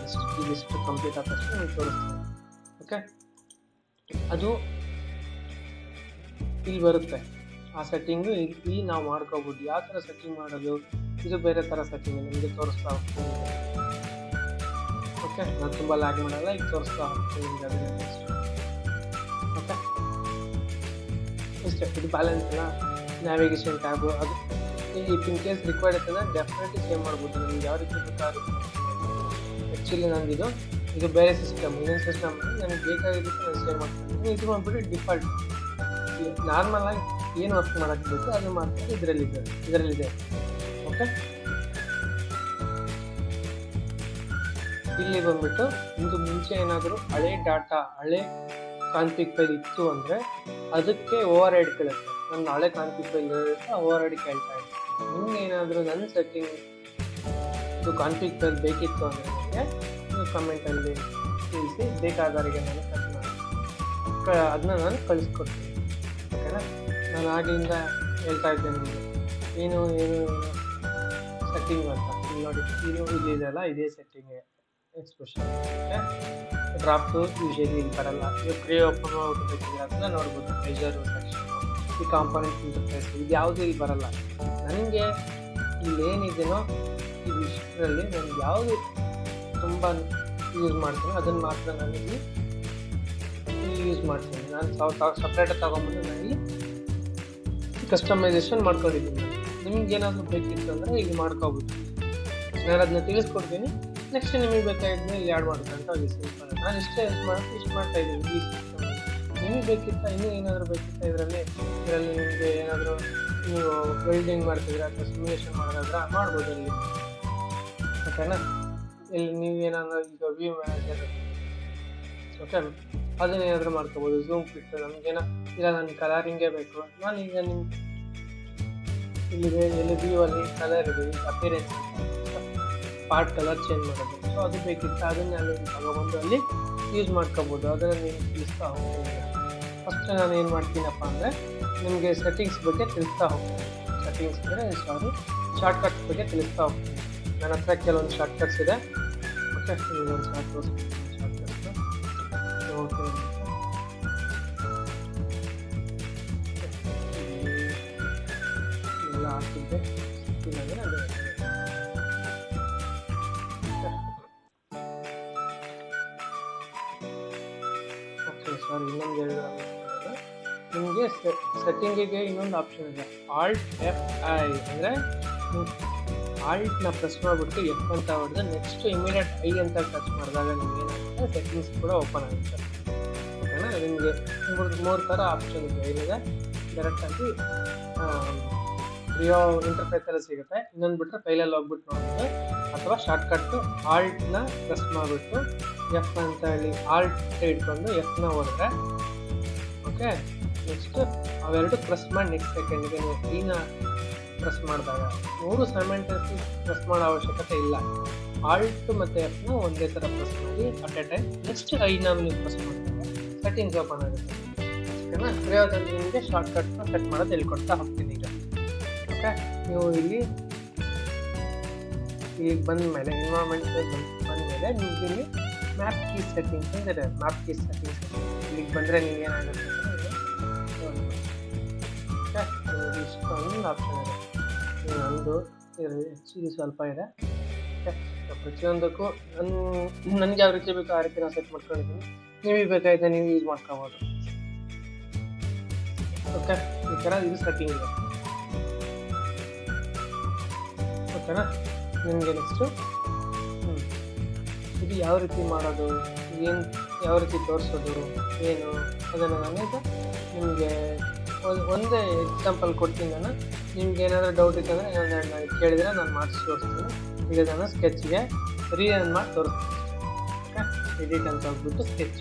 Speaker 1: ಇದಿಷ್ಟು ಕಂಪ್ಲೀಟ್ ಆದ ತಕ್ಷಣ ನೀವು ತೋರಿಸ್ತೀನಿ. ಓಕೆ, ಅದು ಇಲ್ಲಿ ಬರುತ್ತೆ. ಆ ಸೆಟ್ಟಿಂಗು ಇಲ್ಲಿ ನಾವು ಮಾಡ್ಕೋಬೋದು. ಯಾವ ಥರ ಸೆಟ್ಟಿಂಗ್ ಮಾಡೋದು, ಇದು ಬೇರೆ ಥರ ಸೆಟ್ಟಿಂಗ್ ನಿಮಗೆ ತೋರಿಸ್ತಾ ಹೋಗ್ತೀನಿ. ಓಕೆ, ನಾನು ತುಂಬ ಲ್ಯಾಗ್ ಮಾಡಲ್ಲ, ಈಗ ತೋರಿಸ್ತಾ ಹೋಗ್ತೀನಿ ನಿಮಗೆ ಅದನ್ನ. ಓಕೆ, ಇಷ್ಟೇ. ಇದು ಬ್ಯಾಲೆನ್ಸ್ ಎಲ್ಲ ನ್ಯಾವಿಗೇಷನ್ ಟ್ಯಾಬು. ಅದು ಇಫ್ ಇನ್ ಕೇಸ್ ರಿಕ್ವೈರ್ಡ್ ಇರ್ತದೆ ಡೆಫಿನೆಟ್ಲಿ ಸೇವ್ ಮಾಡ್ಬೋದು. ನಿಮ್ಗೆ ಯಾವ ರೀತಿ ಬೇಕಾಗುತ್ತೆ. ಆ್ಯಕ್ಚುಲಿ ನಂದಿದು ಇದು ಬೇರೆ ಸಿಸ್ಟಮ್, ಇನ್ನೊಂದು ಸಿಸ್ಟಮ್ ನನಗೆ ಬೇಕಾಗಿದ್ದಕ್ಕೆ ನಾನು ಸೇವ್ ಮಾಡ್ತೀನಿ. ಇದು ಬಂದ್ಬಿಟ್ಟು ಡಿಫಾಲ್ಟ್ ನಾರ್ಮಲ್ ಆಗಿ ಏನು ವರ್ಕ್ ಮಾಡೋಕ್ಕೆ ಬೇಕು ಅದು ಮಾತ್ರ ಇದರಲ್ಲಿದೆ. ಓಕೆ, ಇಲ್ಲಿ ಬಂದ್ಬಿಟ್ಟು ನಿಮ್ದು ಮುಂಚೆ ಏನಾದರೂ ಹಳೆ ಡಾಟಾ, ಹಳೆ ಕಾನ್ಫಿಗ್ ಫೈಲ್ ಇತ್ತು ಅಂದರೆ ಅದಕ್ಕೆ ಓವರ್ ರೈಡ್ ಕೇಳುತ್ತೆ. ನನ್ನ ಹಳೆ ಕಾನ್ಫಿಗ್ ಫೈಲ್ ಇರುತ್ತೆ, ಓವರ್ ರೈಡ್ ಕೇಳ್ತಾ ಇದೆ. ನಿಮ್ಗೆ ಏನಾದರೂ ನನ್ನ ಸೆಟ್ಟಿಂಗ್ ಇದು ಕಾನ್ಫಿಗ್ ಫೈಲ್ ಬೇಕಿತ್ತು ಅಂದರೆ ನನಗೆ ನೀವು ಕಮೆಂಟಲ್ಲಿ ತಿಳಿಸಿ, ಬೇಕಾದವರಿಗೆ ನಾನು ಅದನ್ನ ನಾನು ಕಳಿಸ್ಕೊಡ್ತೀನಿ. ಓಕೆನಾ, ನಾನು ಆಗ್ಲಿಂದ ಹೇಳ್ತಾ ಇದ್ದೆ ನಿಮಗೆ ಏನು ಸೆಟ್ಟಿಂಗ್ ಅಂತ. ಇಲ್ಲಿ ನೋಡಿ, ಇಲ್ಲಿದೆಯಲ್ಲ, ಇದೇ setting expression. Okay, draft usually ಇಲ್ಲಿ ಬರಲ್ಲ. ನೀವು ಕ್ರಿಯೇಟ್ ಓಪನ್ ಮಾಡ್ಬಿಟ್ಟು ಅದನ್ನ ನೋಡ್ಬೋದು. ಮೆಜರು ಸೆಕ್ಷನ್, ಈ ಕಾಂಪೋನೆಂಟ್ ಇಂಟರ್ಫೇಸ್, ಇದು ಯಾವುದೂ ಇಲ್ಲಿ ಬರಲ್ಲ. ನನಗೆ ಇಲ್ಲೇನಿದೆಯೋ ಈ ವಿಷಯದಲ್ಲಿ ನನಗೆ ಯಾವುದು ತುಂಬ ಯೂಸ್ ಮಾಡ್ತೀನಿ ಅದನ್ನು ಮಾತ್ರ ನಾನು ಇಲ್ಲಿ ಯೂಸ್ ಮಾಡ್ತೀನಿ. ನಾನು ಸಪ್ರೇಟಾಗಿ ತೊಗೊಂಬಂದು ನಾನು ಇಲ್ಲಿ ಕಸ್ಟಮೈಸೇಷನ್ ಮಾಡ್ಕೊಂಡಿದ್ದೀನಿ. ನಿಮ್ಗೆ ಏನಾದರೂ ಬೇಕಿತ್ತು ಅಂದರೆ ಈಗ ಮಾಡ್ಕೋಬೋದು. ನಾನು ಅದನ್ನ ತಿಳಿಸ್ಕೊಡ್ತೀನಿ. ನೆಕ್ಸ್ಟ್ ನಿಮಗೆ ಬೇಕಾಗಿದ್ದರೆ ಇಲ್ಲಿ ಆ್ಯಡ್ ಮಾಡ್ಕೊಂತ ಹೋಗಿ. ಸಿಂಪಲ್. ನಾನು ಇಷ್ಟು ಮಾಡ್ತಾ ಇದ್ದೀನಿ ಈ ಸಿಸ್ಟಮಲ್ಲಿ. ನಿಮಗೆ ಬೇಕಿತ್ತ, ಇನ್ನೂ ಏನಾದರೂ ಬೇಕಿತ್ತ ಇದರಲ್ಲಿ ನಿಮಗೆ ಏನಾದರೂ ನೀವು ವೆಲ್ಡಿಂಗ್ ಮಾಡ್ತಿದ್ರೆ ಅಥವಾ ಸಿಮ್ಯುಲೇಷನ್ ಮಾಡೋದಾದ್ರೆ ಮಾಡ್ಬೋದು ಅಲ್ಲಿ. ಓಕೆನಾ, ಇಲ್ಲಿ ನೀವೇನಾದರೂ ಈಗ ವ್ಯೂ ಮ್ಯಾನೇಜರ್, ಓಕೆ, ಅದನ್ನೇನಾದರೂ ಮಾಡ್ಕೋಬೋದು. ಝೂಮ್ ಫಿಟ್ ನಮಗೇನೋ ಇಲ್ಲ, ನನ್ನ ಕಲರಿಂಗೇ ಬೇಕು, ನಾನೀಗ ನಿಮ್ಮ ಇಲ್ಲಿದೆ ಎಲ್ಲಿ ವ್ಯೂ ಅಲ್ಲಿ ಕಲರ್ ಇದೆ, ಅಪಿಯರೆನ್ಸ್ ಪಾರ್ಟ್ ಕಲರ್ ಚೇಂಜ್ ಮಾಡೋದು. ಸೊ ಅದು ಬೇಕಿತ್ತು, ಅದನ್ನ ಅಲ್ಲಿ ತಗೊಬಂದು ಅಲ್ಲಿ ಯೂಸ್ ಮಾಡ್ಕೋಬೋದು. ಅದನ್ನು ನೀವು ತಿಳಿಸ್ತಾ ಹೋಗ್ತೀನಿ. ಫಸ್ಟ್ ನಾನು ಏನು ಮಾಡ್ತೀನಪ್ಪ ಅಂದರೆ ನಿಮಗೆ ಸೆಟ್ಟಿಂಗ್ಸ್ ಬಗ್ಗೆ ತಿಳಿಸ್ತಾ ಹೋಗ್ತೀನಿ. ಸೆಟ್ಟಿಂಗ್ಸ್ ಅಂದರೆ ಶಾರ್ಟ್ಕಟ್ಸ್ ಬಗ್ಗೆ ತಿಳಿಸ್ತಾ ಹೋಗ್ತೀನಿ. ನನ್ನ ಹತ್ರ ಕೆಲವೊಂದು ಶಾರ್ಟ್ಕಟ್ಸ್ ಇದೆ. ಓಕೆ, ಇನ್ನೊಂದು ಶಾರ್ಟ್ಕಟ್ಸ್ ನೋಡ್ತೀನಿ. ಎಲ್ಲ ಹಾಕಿದ್ದೆ ಅಂದರೆ ಅದು ಸಾರಿ ಇನ್ನೊಂದು ನಿಮಗೆ ಸೆಟ್ಟಿಂಗಿಗೆ ಇನ್ನೊಂದು ಆಪ್ಷನ್ ಇದೆ, ಆಲ್ಟ್ F5 ಅಂದರೆ ಆಲ್ಟ್ನ ಪ್ರೆಸ್ ಮಾಡಿಬಿಟ್ಟು F ಅಂತ ಹೊಡೆದು ನೆಕ್ಸ್ಟ್ ಇಮಿಡಿಯೇಟ್ ಐ ಅಂತ ಟಚ್ ಮಾಡಿದಾಗ ನಿಮ್ಗೆ ಏನಾಗುತ್ತೆ ಸೆಟ್ಟಿಂಗ್ಸ್ ಕೂಡ ಓಪನ್ ಆಗುತ್ತೆ. ಓಕೆನಾ, ನಿಮಗೆ ಮೂರು ಥರ ಆಪ್ಷನ್ ಇದೆ. ಏನಿದೆ ಡೈರೆಕ್ಟಾಗಿ ಪ್ರಿಯೋ ಇಂಟರ್ಫೇಸಲ್ಲಿ ಸಿಗುತ್ತೆ. ಇನ್ನೊಂದು ಬಿಟ್ಟರೆ ಫೈಲಲ್ಲಿ ಹೋಗ್ಬಿಟ್ಟು ನೋಡ್ಬೋದು, ಅಥವಾ ಶಾರ್ಟ್ಕಟ್ಟು ಆಲ್ಟ್ನ ಪ್ರೆಸ್ ಮಾಡಿಬಿಟ್ಟು F ಅಂತ ಹೇಳಿ ಆಲ್ಟ್ ಇಟ್ಕೊಂಡು Fನ ಹೊಡೆದ್ರೆ ಓಕೆ. ನೆಕ್ಸ್ಟ್ ಅವೆರಡು ಪ್ರೆಸ್ ಮಾಡಿ ನೆಕ್ಸ್ಟ್ ಸೆಕೆಂಡ್ಗೆ ನೀವು ಐನ ಪ್ರೆಸ್ ಮಾಡಿದಾಗ ಮೂರು ಸೈಮಲ್ಟೇನಿಯಸ್ಲಿ ಪ್ರೆಸ್ ಮಾಡೋ ಅವಶ್ಯಕತೆ ಇಲ್ಲ. ಆಲ್ಟ್ ಮತ್ತು Fನ ಒಂದೇ ಥರ ಪ್ರೆಸ್ ಮಾಡಿ ಅಟ್ ಎ ಟೈಮ್ ನೆಕ್ಸ್ಟ್ ಐನ ನೀವು ಪ್ರೆಸ್ ಮಾಡಿದಾಗ ಸೆಟ್ಟಿಂಗ್ಸ್ ಓಪನ್ ಆಗುತ್ತೆ. ಓಕೆನಾ, ಪ್ರಿಯೋದಲ್ಲಿ ನಿಮಗೆ ಶಾರ್ಟ್ಕಟ್ನ ಸೆಟ್ ಮಾಡೋದು ಹೇಳ್ಕೊಡ್ತಾ ಹೋಗ್ತೀನಿ ಈಗ. ಓಕೆ, ನೀವು ಇಲ್ಲಿ ಬಂದ ಮೇಲೆ ಎನ್ವೈರನ್ಮೆಂಟ್ ಬಂದಮೇಲೆ ನಿಮಗೆ ಇಲ್ಲಿ ಮ್ಯಾಪ್ ಕೀ ಸೆಟ್ಟಿಂಗ್ಸ್ ಅಂದರೆ ಮ್ಯಾಪ್ ಕೀ ಸೆಟ್ಟಿಂಗ್ಸ್ ಇಲ್ಲಿಗೆ ಬಂದರೆ ನೀವು ಏನಾಗುತ್ತೆ ಅಂದರೆ ಓಕೆ, ಇಷ್ಟೊಂದು ಆಪ್ಷನ್ ಇದೆ. ನಂದು ಇದು ಸ್ವಲ್ಪ ಇದೆ. ಓಕೆ, ಪ್ರತಿಯೊಂದಕ್ಕೂ ನನಗೆ ಯಾವ ರೀತಿ ಬೇಕೋ ಆ ರೀತಿ ನಾನು ಸೆಟ್ ಮಾಡ್ಕೊಂಡಿದ್ದೀನಿ. ನೀವು ಬೇಕಾಗಿದೆ ನೀವು ಯೂಸ್ ಮಾಡ್ಕೋಬೋದು. ಓಕೆ, ಈ ಥರ ಇದು ಸೆಟ್ಟಿಂಗ್ ಇದೆ. ಓಕೆನಾ. ನಿಮಗೆ ನೆಕ್ಸ್ಟು ಇದು ಯಾವ ರೀತಿ ಮಾಡೋದು, ಏನು ಯಾವ ರೀತಿ ತೋರಿಸೋದು ಏನು ಅದನ್ನು ನಾನೀಗ ನಿಮಗೆ ಒಂದೇ ಎಕ್ಸಾಂಪಲ್ ಕೊಡ್ತೀನಿ. ನಾನು ನಿಮ್ಗೆ ಏನಾದರೂ ಡೌಟ್ ಇತ್ತಂದರೆ ನಾನು ಕೇಳಿದರೆ ನಾನು ಮಾಡಿಸಿ ತೋರಿಸ್ತೀನಿ. ಈಗ ನಾನು ಸ್ಕೆಚ್ಗೆ ರೀರನ್ ಮಾಡಿ ತೋರಿಸ್ತೀನಿ. ಓಕೆ, ಎಡಿಟ್ ಅಂತ ಹೋಗ್ಬಿಟ್ಟು ಸ್ಕೆಚ್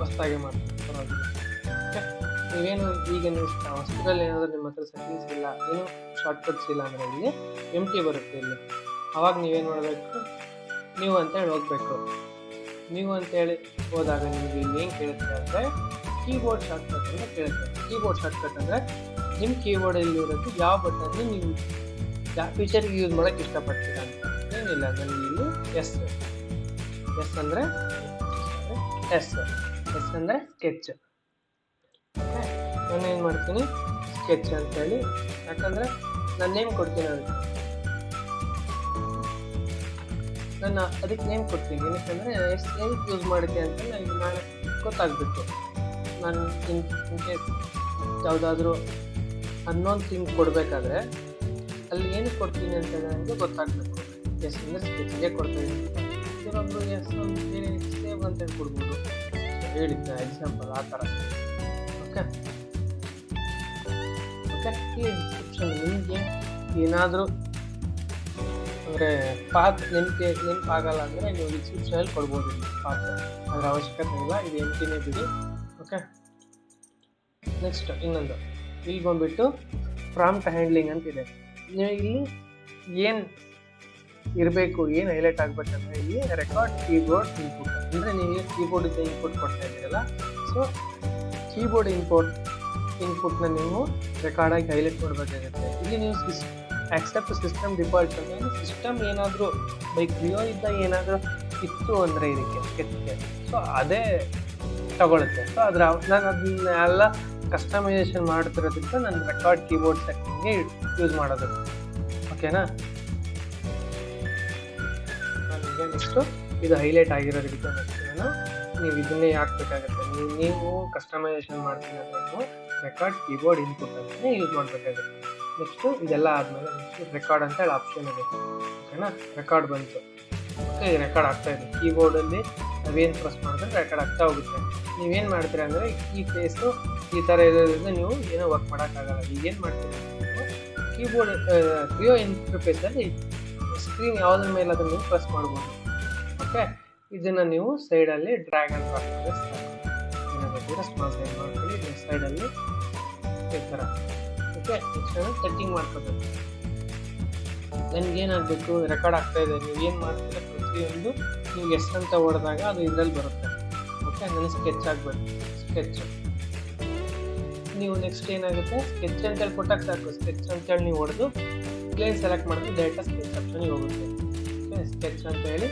Speaker 1: ಹೊಸದಾಗಿ ಮಾಡ್ತೀನಿ ಪರವಾಗಿಲ್ಲ. ಓಕೆ, ನೀವೇನು ಈಗ ನೀವು ಹೊಸದ್ರಲ್ಲಿ ಏನಾದರೂ ನಿಮ್ಮ ಹತ್ರ ಸೆಟ್ಟಿಂಗ್ಸ್ ಇಲ್ಲ, ಏನು ಶಾರ್ಟ್ಕಟ್ಸ್ ಇಲ್ಲ ಅಂದರೆ ಇಲ್ಲಿ ಎಂಟಿ ಬರುತ್ತೆ. ಇಲ್ಲಿ ಆವಾಗ ನೀವೇನು ಮಾಡಬೇಕು, ನೀವು ಅಂತೇಳಿ ಹೋಗಬೇಕು. ನೀವು ಅಂತೇಳಿ ಹೋದಾಗ ನಿಮಗೆ ಇಲ್ಲಿ ಏನು ಕೇಳುತ್ತೆ ಅಂದರೆ ಕೀಬೋರ್ಡ್ ಶಾರ್ಟ್ಕಟ್ ಅಂತ ಕೇಳುತ್ತೆ. ಕೀಬೋರ್ಡ್ ಶಾರ್ಟ್ಕಟ್ ಅಂದರೆ ನಿಮ್ಮ ಕೀಬೋರ್ಡಲ್ಲಿ ಇರೋದು ಯಾವ ಬಟನ್ನು ನೀವು ಯಾವ ಫೀಚರ್ಗೆ ಯೂಸ್ ಮಾಡೋಕ್ಕೆ ಇಷ್ಟಪಡ್ತೀರಾ ಅಂತ. ಏನಿಲ್ಲ, ನನಗೆ ಇಲ್ಲಿ ಎಸ್ ಅಂದರೆ ಎಸ್ ಅಂದರೆ ಸ್ಕೆಚ್. ಓಕೆ, ನಾನೇನು ಮಾಡ್ತೀನಿ ಸ್ಕೆಚ್ ಅಂತೇಳಿ, ಯಾಕಂದರೆ ನಾನು ನೇಮ್ ಕೊಡ್ತೀನಿ ಅದಕ್ಕೆ. ನಾನು ಅದಕ್ಕೆ ನೇಮ್ ಕೊಡ್ತೀನಿ ಏನಕ್ಕಂದರೆ ಎಷ್ಟು ಯೂಸ್ ಮಾಡಿದ್ದೆ ಅಂತ ನನಗೆ ನಾಳೆ ಗೊತ್ತಾಗಬೇಕು. ನಾನು ಇನ್ ಕೇಸ್ ಯಾವುದಾದ್ರೂ ಅನ್ನೋನ್ ಥಿಂಗ್ ಕೊಡಬೇಕಾದ್ರೆ ಅಲ್ಲಿ ಏನು ಕೊಡ್ತೀನಿ ಅಂತ ನನಗೆ ಗೊತ್ತಾಗಬೇಕು. ಎಸ್ ಅಂದರೆ ಸ್ಕೆಚ್ಗೆ ಕೊಡ್ತಾಯಿದ್ದೀನಿ. ಕೆಲವೊಬ್ಬರು ಎಸ್ ಒಂದು ಬೇರೆ ಸೇವ್ ಅಂತೇಳಿ ಕೊಡ್ಬೋದು, ಹೇಳಿದ್ದೆ ಎಕ್ಸಾಂಪಲ್ ಆ ಥರ. ಓಕೆ ಓಕೆ, ಈ ಡಿಸ್ಕ್ರಿಪ್ಷನ್ ನಿಮಗೆ ಏನಾದರೂ ಅಂದರೆ ಪಾತ್ ನೆನಪಾಗಲ್ಲ ಅಂದರೆ ನೀವು ಡಿಸ್ಕ್ರಿಪ್ಷನಲ್ಲಿ ಕೊಡ್ಬೋದು. ಇಲ್ಲಿ ಪಾತ್ ಅದರ ಅವಶ್ಯಕತೆ ಇಲ್ಲ, ಇದು ಎಂಟಿನೇ ಬಿಡಿ. ಓಕೆ, ನೆಕ್ಸ್ಟ್ ಇನ್ನೊಂದು ಇಲ್ಲಿ ಬಂದುಬಿಟ್ಟು ಪ್ರಾಂಪ್ಟ್ ಹ್ಯಾಂಡ್ಲಿಂಗ್ ಅಂತಿದೆ. ಇಲ್ಲಿ ಏನು ಇರಬೇಕು, ಏನು ಹೈಲೈಟ್ ಆಗಬೇಕಂದ್ರೆ ಇಲ್ಲಿ ರೆಕಾರ್ಡ್ ಕೀಬೋರ್ಡ್ ಇನ್ಪುಟ್. ಅಂದರೆ ನೀವು ಕೀಬೋರ್ಡಿಂದ ಇನ್ಪುಟ್ ಕೊಡ್ತಾ ಇದ್ದೀರಲ್ಲ, ಸೊ ಕೀಬೋರ್ಡ್ ಇನ್ಪುಟ್ನ ನೀವು ರೆಕಾರ್ಡಾಗಿ ಹೈಲೈಟ್ ಮಾಡಬೇಕಾಗುತ್ತೆ. ಇಲ್ಲಿ ನೀವು ಆಕ್ಸೆಪ್ಟ್ ಸಿಸ್ಟಮ್ ಡಿಫಾಲ್ಟ್ ಅಂದರೆ ಸಿಸ್ಟಮ್ ಏನಾದರೂ ಬೈ ಕ್ರಿಯೋ ಇದ್ದ ಏನಾದರೂ ಇತ್ತು ಅಂದರೆ ಇದಕ್ಕೆ ಸ್ಕೆಚ್ಗೆ, ಸೊ ಅದೇ ತಗೊಳುತ್ತೆ. ಸೊ ನಾನು ಅದನ್ನೆಲ್ಲ ಕಸ್ಟಮೈಸೇಷನ್ ಮಾಡ್ತಿರೋದಕ್ಕೆ ನಾನು ರೆಕಾರ್ಡ್ ಕೀಬೋರ್ಡ್ ಸೆಟ್ಟಿಂಗ್ಗೆ ಯೂಸ್ ಮಾಡೋದು. ಓಕೆನಾ, ನನಗೆ ನೆಕ್ಸ್ಟು ಇದು ಹೈಲೈಟ್ ಆಗಿರೋದಕ್ಕೆ ನಾನು ನೀವು ಇದನ್ನೇ ಹಾಕ್ಬೇಕಾಗತ್ತೆ. ನೀವು ಕಸ್ಟಮೈಸೇಷನ್ ಮಾಡ್ತೀನಿ ಅಂದರೆ ನೀವು ರೆಕಾರ್ಡ್ ಕೀಬೋರ್ಡ್ ಇನ್ಪುಟ್ ಅಂತಲೇ ಯೂಸ್ ಮಾಡಬೇಕಾಗುತ್ತೆ. ನೆಕ್ಸ್ಟು ಇದೆಲ್ಲ ಆದಮೇಲೆ ನೆಕ್ಸ್ಟು ರೆಕಾರ್ಡ್ ಅಂತ ಹೇಳಿ ಆಪ್ಷನ್ ಇದೆ. ಓಕೆನಾ, ರೆಕಾರ್ಡ್ ಬಂತು. ಓಕೆ, ರೆಕಾರ್ಡ್ ಆಗ್ತಾಯಿದೆ. ಕೀಬೋರ್ಡಲ್ಲಿ ನಾವೇನು ಪ್ರೆಸ್ ಮಾಡಿದ್ರೆ ರೆಕಾರ್ಡ್ ಆಗ್ತಾ ಹೋಗುತ್ತೆ. ನೀವೇನು ಮಾಡ್ತೀರಾ ಅಂದರೆ ಈ ಫೇಸು ಈ ಥರ ಇರೋದ್ರಿಂದ ನೀವು ಏನೋ ವರ್ಕ್ ಮಾಡೋಕ್ಕಾಗಲ್ಲ. ಈಗೇನು ಮಾಡ್ತೀರಾ, ಕೀಬೋರ್ಡ್ ಕ್ರಿಯೋ ಇಂಟರ್ಫೇಸಲ್ಲಿ ಸ್ಕ್ರೀನ್ ಯಾವುದ್ರ ಮೇಲೆ ಅದನ್ನು ನೀವು ಪ್ರೆಸ್ ಮಾಡ್ಬೋದು. ಓಕೆ, ಇದನ್ನು ನೀವು ಸೈಡಲ್ಲಿ ಡ್ರ್ಯಾಗ್ ಆ್ಯಂಡ್ ಡ್ರಾಪ್ ಮಾಡಿದ್ರೆ ಸಾಕು. ಏನಾಗುತ್ತೆ ಸ್ಮಾಲ್ ಸೈಡ್ ಮಾಡ್ಕೊಳ್ಳಿ ಸೈಡಲ್ಲಿ ಈ ಥರ. ಓಕೆ, ನೆಕ್ಸ್ಟ್ ಸೆಟ್ಟಿಂಗ್ ಮಾಡ್ಕೋಬೇಕು. ನನಗೇನಾಗಬೇಕು, ರೆಕಾರ್ಡ್ ಆಗ್ತಾಯಿದೆ, ನೀವು ಏನು ಮಾಡ್ತೀರಾ ಪ್ರತಿಯೊಂದು ನೀವು ಎಸ್ ಅಂತ ಹೊಡೆದಾಗ ಅದು ಇದರಲ್ಲಿ ಬರುತ್ತೆ. ಓಕೆ, ನನಗೆ ಸ್ಕೆಚ್ ಆಗಬೇಕು. ಸ್ಕೆಚ್ ನೀವು ನೆಕ್ಸ್ಟ್ ಏನಾಗುತ್ತೆ, ಸ್ಕೆಚ್ ಅಂತೇಳಿ ಕೊಟ್ಟಾಗ ಸಾಕು. ಸ್ಕೆಚ್ ಅಂತೇಳಿ ನೀವು ಹೊಡೆದು ಪ್ಲೇನ್ ಸೆಲೆಕ್ಟ್ ಮಾಡಿದ್ರೆ ಡೈರೆಕ್ಟಾಗಿ ಸ್ಕೆಚ್ ಆಪ್ಷನಿಗೆ ಹೋಗುತ್ತೆ. ಓಕೆ, ಸ್ಕೆಚ್ ಅಂತೇಳಿ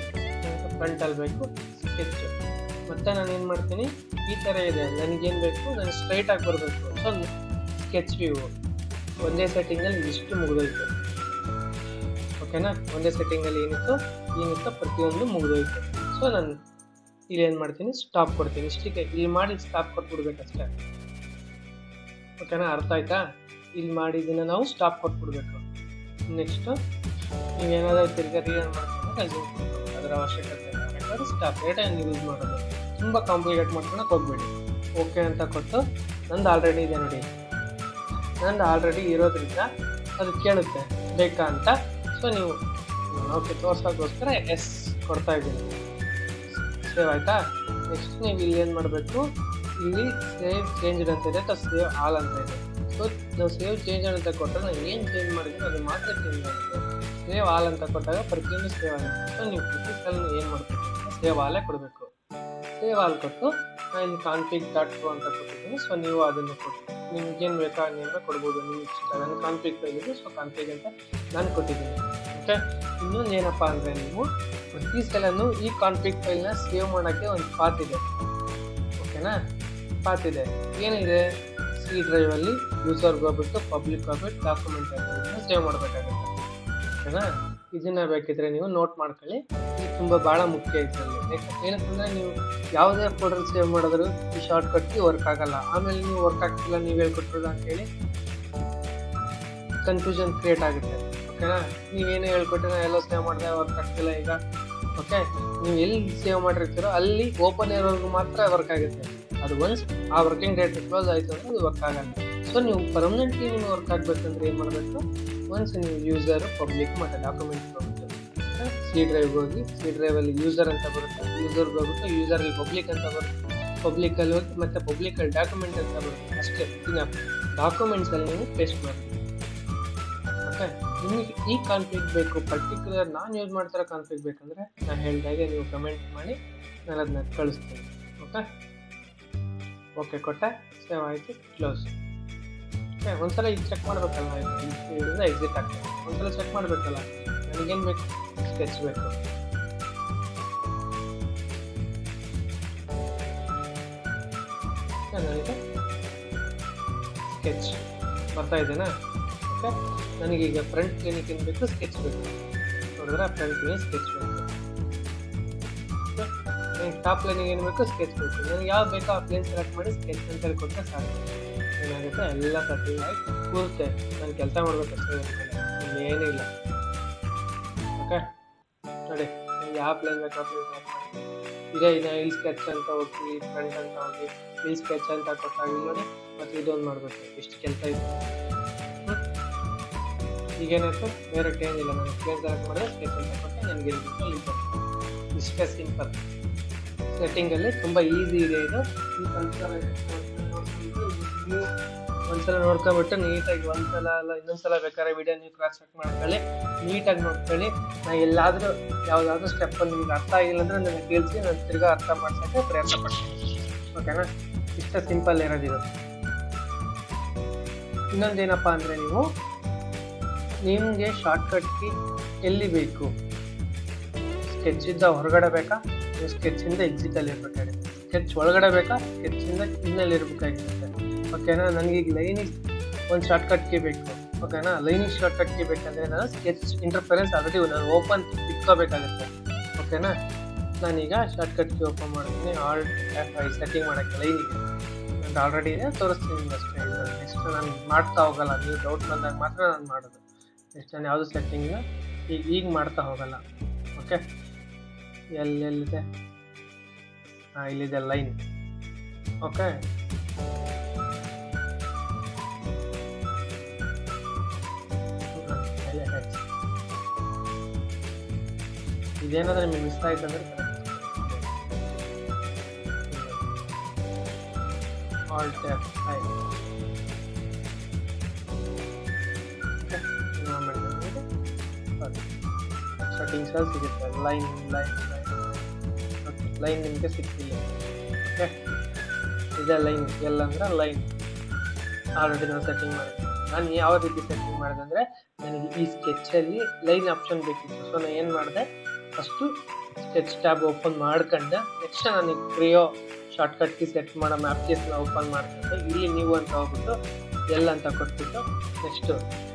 Speaker 1: ಫ್ರಂಟಲ್ಲಿ ಬೇಕು ಸ್ಕೆಚ್. ಮತ್ತು ನಾನು ಏನು ಮಾಡ್ತೀನಿ, ಈ ಥರ ಇದೆ, ನನಗೇನು ಬೇಕು, ನನಗೆ ಸ್ಟ್ರೈಟಾಗಿ ಬರಬೇಕು. ಸೊ ಸ್ಕೆಚ್ ವ್ಯೂ ಒಂದೇ ಸೆಟ್ಟಿಂಗಲ್ಲಿ ಇಷ್ಟು ಮುಗಿದೋಯ್ತು. ಓಕೆನಾ, ಒಂದೇ ಸೆಟ್ಟಿಂಗಲ್ಲಿ ಏನಿತ್ತು ಪ್ರತಿಯೊಂದು ಮುಗಿದೋಯ್ತು. ಸೊ ನಾನು ಇಲ್ಲಿ ಏನು ಮಾಡ್ತೀನಿ, ಸ್ಟಾಪ್ ಕೊಡ್ತೀನಿ. ಇಷ್ಟಕ್ಕೆ ಇಲ್ಲಿ ಮಾಡಿ ಸ್ಟಾಪ್ ಕೊಟ್ಬಿಡ್ಬೇಕಷ್ಟೇ. ಓಕೆನಾ, ಅರ್ಥ ಆಯ್ತಾ? ಇಲ್ಲಿ ಮಾಡಿದ್ದನ್ನು ನಾವು ಸ್ಟಾಪ್ ಕೊಟ್ಬಿಡ್ಬೇಕು. ನೆಕ್ಸ್ಟು ನೀವೇನಾದರೂ ತಿರ್ಗಿ ರೀರನ್ ಮಾಡ್ಕೊಂಡು ರೆಸ್ಯೂಮ್ ಕೊಡ್ಬೇಕು, ಅದರ ಅವಶ್ಯಕತೆ ಇಲ್ಲ. ರೆಕಾರ್ಡ್ ಸ್ಟಾಪ್ ಎರಡೇ ಯೂಸ್ ಮಾಡೋದು, ತುಂಬ ಕಾಂಪ್ಲಿಕೇಟ್ ಮಾಡ್ಕೊಳಕ್ಕೆ ಹೋಗ್ಬೇಡಿ. ಓಕೆ ಅಂತ ಕೊಟ್ಟು ನಂದು ಆಲ್ರೆಡಿ ಇದೆ ನೋಡಿ, ನಂದು ಆಲ್ರೆಡಿ ಇರೋದ್ರಿಂದ ಅದು ಕೇಳುತ್ತೆ ಬೇಕಾ ಅಂತ. ಸೊ ನೀವು ಓಕೆ ತೋರ್ಸೋಕ್ಕೋಸ್ಕರ ಎಸ್ ಕೊಡ್ತಾ ಇದ್ದೀನಿ. ಸೇವ್ ಆಯಿತಾ? ನೆಕ್ಸ್ಟ್ ನೀವು ಇಲ್ಲಿ ಏನು ಮಾಡಬೇಕು, ಇಲ್ಲಿ ಸೇವ್ ಚೇಂಜ್ ಅಂತ ಇದೆ ಅಥವಾ ಸೇವ್ ಆಲ್ ಅಂತ ಇದೆ. ಸೊ ನಾವು ಸೇವ್ ಚೇಂಜ್ ಅಂತ ಕೊಟ್ಟರೆ ನಾವು ಏನು ಚೇಂಜ್ ಮಾಡಿದ್ವಿ ಅದು ಮಾತ್ರ ಚೇಂಜ್ ಆಗುತ್ತೆ. ಸೇವ್ ಆಲ್ ಅಂತ ಕೊಟ್ಟಾಗ ಪ್ರತಿಯೊಂದು ಸೇವ್ ಆಗುತ್ತೆ. ಸೊ ನೀವು ಪ್ರತಿ ಸಲ ಏನು ಮಾಡಬೇಕು, ಸೇವ್ ಆಲೇ ಕೊಡಬೇಕು. ಸೇವ್ ಆಲ್ ಕೊಟ್ಟು ನಾನು ಇಲ್ಲಿ config.pro ಅಂತ ಕೊಟ್ಟಿದ್ದೀನಿ. ಸೊ ನೀವು ಅದನ್ನು ಕೊಟ್ಟು ನಿಮ್ಗೇನು ಬೇಕಾ ನೀವು ಕೊಡ್ಬೋದು, ನೀವು ಇಷ್ಟ. ನಾನು ಕಾನ್ಫಿಗ್ ಇದೆ, ಸೊ ಕಾನ್ಫಿಗ್ ಅಂತ ನಾನು ಕೊಟ್ಟಿದ್ದೀನಿ. ಓಕೆ, ಇನ್ನೊಂದು ಏನಪ್ಪ ಅಂದರೆ ನೀವು ಪ್ರತಿ ಸಲನೂ ಈ ಕಾನ್ಫಿಗ್ ಫೈಲ್ನ ಸೇವ್ ಮಾಡೋಕ್ಕೆ ಒಂದು ಪಾತ್ ಇದೆ. ಓಕೆನಾ, ಪಾತ್ ಇದೆ. ಏನಿದೆ, ಸಿ ಡ್ರೈವಲ್ಲಿ ಯೂಸರ್ಗೆ ಹೋಗ್ಬಿಟ್ಟು ಪಬ್ಲಿಕ್ ಹೋಗ್ಬಿಟ್ಟು ಡಾಕ್ಯುಮೆಂಟ್ ಅಂತ ಸೇವ್ ಮಾಡಬೇಕಾಗುತ್ತೆ. ಓಕೆನಾ, ಇದನ್ನು ಬೇಕಿದ್ರೆ ನೀವು ನೋಟ್ ಮಾಡ್ಕೊಳ್ಳಿ. ಇದು ತುಂಬ ಭಾಳ ಮುಖ್ಯ ಇದರಲ್ಲಿ. ಏನಕ್ಕಂದರೆ ನೀವು ಯಾವುದೇ ಫೋಲ್ಡರ್ ಸೇವ್ ಮಾಡಿದ್ರು ಈ ಶಾರ್ಟ್ಕಟ್ಗೆ ವರ್ಕ್ ಆಗಲ್ಲ. ಆಮೇಲೆ ನೀವು ವರ್ಕ್ ಆಗ್ತಿಲ್ಲ ನೀವು ಹೇಳ್ಕೊಟ್ಟಿರೋದು ಅಂತೇಳಿ ಕನ್ಫ್ಯೂಷನ್ ಕ್ರಿಯೇಟ್ ಆಗುತ್ತೆ. ಓಕೆನಾ, ನೀವೇನೇ ಹೇಳ್ಕೊಟ್ರೆ ನಾನು ಎಲ್ಲೋ ಸೇವ್ ಮಾಡಿದೆ ವರ್ಕ್ ಆಗ್ತಿಲ್ಲ ಈಗ. ಓಕೆ, ನೀವು ಎಲ್ಲಿ ಸೇವ್ ಮಾಡಿರ್ತೀರೋ ಅಲ್ಲಿ ಓಪನ್ ಇರೋರ್ಗು ಮಾತ್ರ ವರ್ಕ್ ಆಗುತ್ತೆ. ಅದು ಒನ್ಸ್ ಆ ವರ್ಕಿಂಗ್ ಡೇಟ್ ಕ್ಲೋಸ್ ಆಯಿತು ಅಂದರೆ ಅದು ವರ್ಕ್ ಆಗಲ್ಲ. ಸೊ ನೀವು ಪರ್ಮನೆಂಟ್ಲಿ ನೀವು ವರ್ಕ್ ಆಗಬೇಕಂದ್ರೆ ಏನು ಮಾಡಬೇಕು, ಒನ್ಸ್ ನೀವು ಯೂಸರ್ ಪಬ್ಲಿಕ್ ಮತ್ತು ಡಾಕ್ಯುಮೆಂಟ್ಸ್ ಹೋಗುತ್ತೆ, ಸಿ ಡ್ರೈವ್ಗೆ ಹೋಗಿ ಸಿ ಡ್ರೈವಲ್ಲಿ ಯೂಸರ್ ಅಂತ ಬರುತ್ತೆ, ಯೂಸರ್ಗೆ ಹೋಗ್ಬಿಟ್ಟು ಯೂಸರಲ್ಲಿ ಪಬ್ಲಿಕ್ ಅಂತ ಬರುತ್ತೆ, ಪಬ್ಲಿಕಲ್ಲಿ ಹೋಗಿ ಮತ್ತು ಪಬ್ಲಿಕಲ್ಲಿ ಡಾಕ್ಯುಮೆಂಟ್ ಅಂತ ಬರುತ್ತೆ. ಅಷ್ಟೇ, ಇನ್ನು ಡಾಕ್ಯುಮೆಂಟ್ಸಲ್ಲಿ ನೀವು ಪೇಸ್ಟ್ ಮಾಡಿ. ಓಕೆ, ನಿಮಗೆ ಈ ಕಾನ್ಫಿಗ್ ಬೇಕು, ಪರ್ಟಿಕ್ಯುಲರ್ ನಾನು ಯೂಸ್ ಮಾಡ್ತಿರೋ ಕಾನ್ಫಿಗ್ ಬೇಕಂದರೆ ನಾನು ಹೇಳಿದಾಗೆ ನೀವು ಕಮೆಂಟ್ ಮಾಡಿ ನಾನು ಅದನ್ನ ಕಳಿಸ್ತೀನಿ. ಓಕೆ, ಓಕೆ ಕೊಟ್ಟೆ, ಸೇವ್ ಆಯಿತು, ಕ್ಲೋಸ್. ಓಕೆ, ಒಂದ್ಸಲ ಈಗ ಚೆಕ್ ಮಾಡಬೇಕಲ್ಲ, ಇದರಿಂದ ಎಕ್ಸಿಟ್ ಆಗ್ತದೆ. ಒಂದ್ಸಲ ಚೆಕ್ ಮಾಡಬೇಕಲ್ಲ, ನನಗೇನು ಬೇಕು, ಸ್ಕೆಚ್ ಬೇಕು. ನನಗೆ ಸ್ಕೆಚ್ ಬರ್ತಾ ಇದೆನಾ? ಓಕೆ, ನನಗೀಗ ಫ್ರಂಟ್ ಕ್ಲಿನಿಕ್ ಏನು ಬೇಕು, ಸ್ಕೆಚ್ ಬೇಕು. ನೋಡಿದ್ರೆ ಫ್ರಂಟ್ ಕ್ಲಿನಿಕ್ ಸ್ಕೆಚ್ ಬೇಕು. ನನಗೆ ಟಾಪ್ ಲೈನಿಗೆ ಏನು ಬೇಕು, ಸ್ಕೆಚ್ ಬೇಕು. ನನಗೆ ಯಾವ್ದು ಬೇಕೋ ಆ ಪ್ಲೇನ್ ಸೆಲೆಕ್ಟ್ ಮಾಡಿ ಸ್ಕೆಚ್ ಅಂತ ಹೇಳಿ ಕೊಟ್ಟರೆ ಸಾಕು. ಏನಾಗುತ್ತೆ, ಎಲ್ಲ ಸೆಟ್ಟಿಂಗ್ ಆಗಿ ಕೂರುತ್ತೆ. ನಾನು ಕೆಲಸ ಮಾಡಬೇಕಷ್ಟೇ, ಇನ್ನೇನೂ ಇಲ್ಲ. ಓಕೆ ನೋಡಿ, ನಿಮ್ಗೆ ಯಾವ ಪ್ಲೇನ್ ಬೇಕೋ ಪ್ಲೇನ್ ಸೆಲೆಕ್ಟ್ ಮಾಡಿ. ಇದೇ ಇಲ್ಲಿ ಸ್ಕೆಚ್ ಅಂತ ಹೋಗಿ ಫ್ರಂಟ್ ಅಂತ ಹೋಗಿ ಇಲ್ಲಿ ಸ್ಕೆಚ್ ಅಂತ ಕೊಟ್ಟಾಗ ನೋಡಿ ಮತ್ತು ಇದೊಂದು ಮಾಡಬೇಕು. ಇಷ್ಟು ಕೆಲಸ ಇದೆ. ಈಗೇನಾಯ್ತು, ಬೇರೆ ಟೈಮ್ ಇಲ್ಲ. ನಾನು ಪ್ಲೇನ್ ಸೆಲೆಕ್ಟ್ ಮಾಡಿದ್ರೆ ಸ್ಕೆಚ್ ಅಂತ ಕೊಟ್ಟೆ, ನನಗೆ ಇಷ್ಟೇ ಸಿಂಪಲ್. ಸೆಟ್ಟಿಂಗಲ್ಲಿ ತುಂಬ ಈಸಿ ಇದೆ ಇದು. ಒಂದ್ಸಲ ನೋಡ್ಕೊಂಬಿಟ್ಟು ನೀಟಾಗಿ ಒಂದ್ಸಲ ಅಲ್ಲ ಇನ್ನೊಂದ್ಸಲ ಬೇಕಾದ್ರೆ ವಿಡಿಯೋ ನೀವು ಕ್ರಾಸ್ ಚೆಕ್ ಮಾಡ್ಕೊಳ್ಳಿ, ನೀಟಾಗಿ ನೋಡ್ಕೊಳ್ಳಿ. ನಾನು ಎಲ್ಲಾದರೂ ಯಾವುದಾದ್ರೂ ಸ್ಟೆಪ್ಪಲ್ಲಿ ನಿಮ್ಗೆ ಅರ್ಥ ಆಗಿಲ್ಲ ಅಂದರೆ ನನಗೆ ತಿಳಿಸಿ, ನಾನು ತಿರ್ಗಾ ಅರ್ಥ ಮಾಡ್ಸೋಕ್ಕೆ ಪ್ರಯತ್ನ ಪಡ್ತೀನಿ. ಓಕೆನಾ, ಇಷ್ಟ ಸಿಂಪಲ್ ಇರೋದಿದು. ಇನ್ನೊಂದೇನಪ್ಪ ಅಂದರೆ ನಿಮಗೆ ಶಾರ್ಟ್ಕಟ್ ಕೀ ಎಲ್ಲಿ ಬೇಕು, ಸ್ಕೆಚ್ಚಿಂದ ಹೊರಗಡೆ ಬೇಕಾ, ನೀವು ಸ್ಕೆಚ್ಚಿಂದ ಎಕ್ಸಿಟಲ್ಲಿ ಇರಬೇಕಾಗುತ್ತೆ. ಸ್ಕೆಚ್ ಒಳಗಡೆ ಬೇಕಾ, ಸ್ಕೆಚ್ಚಿಂದ ಇನ್ನಲ್ಲಿ ಇರಬೇಕಾಗಿರುತ್ತೆ. ಓಕೆನಾ, ನನಗೀಗ ಲೈನಿಗೆ ಒಂದು ಶಾರ್ಟ್ಕಟ್ ಕೀ ಬೇಕು. ಓಕೆನಾ, ಲೈನಿಗೆ ಶಾರ್ಟ್ಕಟ್ ಕೀ ಬೇಕಂದರೆ ನಾನು ಸ್ಕೆಚ್ ಇಂಟರ್ಫರೆನ್ಸ್ ಆಲ್ರೆಡಿ ನಾನು ಓಪನ್ ಇಟ್ಕೋಬೇಕಾಗುತ್ತೆ. ಓಕೆನಾ, ನಾನೀಗ ಶಾರ್ಟ್ಕಟ್ ಕೀ ಓಪನ್ ಮಾಡ್ತೀನಿ. ಆಲ್ಟ್ F5 ಸೆಟ್ಟಿಂಗ್ ಮಾಡೋಕ್ಕೆ ಲೈನಿಗೆ ನಂದು ಆಲ್ರೆಡಿ ಇದೆ, ತೋರಿಸ್ತೀನಿ ಅಷ್ಟೇ. ನೆಕ್ಸ್ಟ್ ನಾನು ಮಾಡ್ತಾ ಹೋಗಲ್ಲ, ನೀವು ಡೌಟ್ ಬಂದಾಗ ಮಾತ್ರ ನಾನು ಮಾಡೋದು. ನೆಕ್ಸ್ಟ್ ನಾನು ಯಾವುದು ಸೆಟ್ಟಿಂಗ್ನ ಈಗ ಮಾಡ್ತಾ ಹೋಗಲ್ಲ. ಓಕೆ, ಎಲ್ಲೆಲ್ಲಿದೆ, ಇಲ್ಲಿದೆ ಲೈನ್. ಓಕೆ, ಇದೇನಾದ್ರೆ ನಿಮಗೆ ಮಿಸ್ ಆಯ್ತು ಅಂದರೆ ಆಲ್ಟ್ F5 ಸೆಟ್ಟಿಂಗ್ಸಲ್ಲಿ ಸಿಗುತ್ತೆ. ಲೈನ್ ಲೈನ್ ನಿಮಗೆ ಸಿಕ್ಕಿಲ್ಲ. ಓಕೆ, ಇದೇ ಲೈನ್, ಎಲ್ಲ ಅಂದರೆ ಲೈನ್ ಆಲ್ರೆಡಿ ನಾನು ಸೆಟ್ಟಿಂಗ್ ಮಾಡಿದೆ. ನಾನು ಯಾವ ರೀತಿ ಸೆಟ್ಟಿಂಗ್ ಮಾಡಿದೆ ಅಂದರೆ, ನನಗೆ ಈ ಸ್ಕೆಚ್ಚಲ್ಲಿ ಲೈನ್ ಆಪ್ಷನ್ ಬೇಕಿತ್ತು. ಸೊ ನಾನು ಏನು ಮಾಡಿದೆ, ಫಸ್ಟು ಸ್ಕೆಚ್ ಟ್ಯಾಬ್ ಓಪನ್ ಮಾಡ್ಕೊಂಡೆ. ನೆಕ್ಸ್ಟ್ ನನಗೆ ಕ್ರಿಯೋ ಶಾರ್ಟ್ಕಟ್ ಕೀ ಸೆಟ್ ಮಾಡೋ ಮ್ಯಾಪ್ ಕೀಸ್ನ ಓಪನ್ ಮಾಡ್ಕೊಂಡೆ. ಇಲ್ಲಿ ನೀವು ಅಂತ ಹೋಗ್ಬಿಟ್ಟು ಎಲ್ಲ ಅಂತ ಕೊಟ್ಬಿಟ್ಟು, ನೆಕ್ಸ್ಟು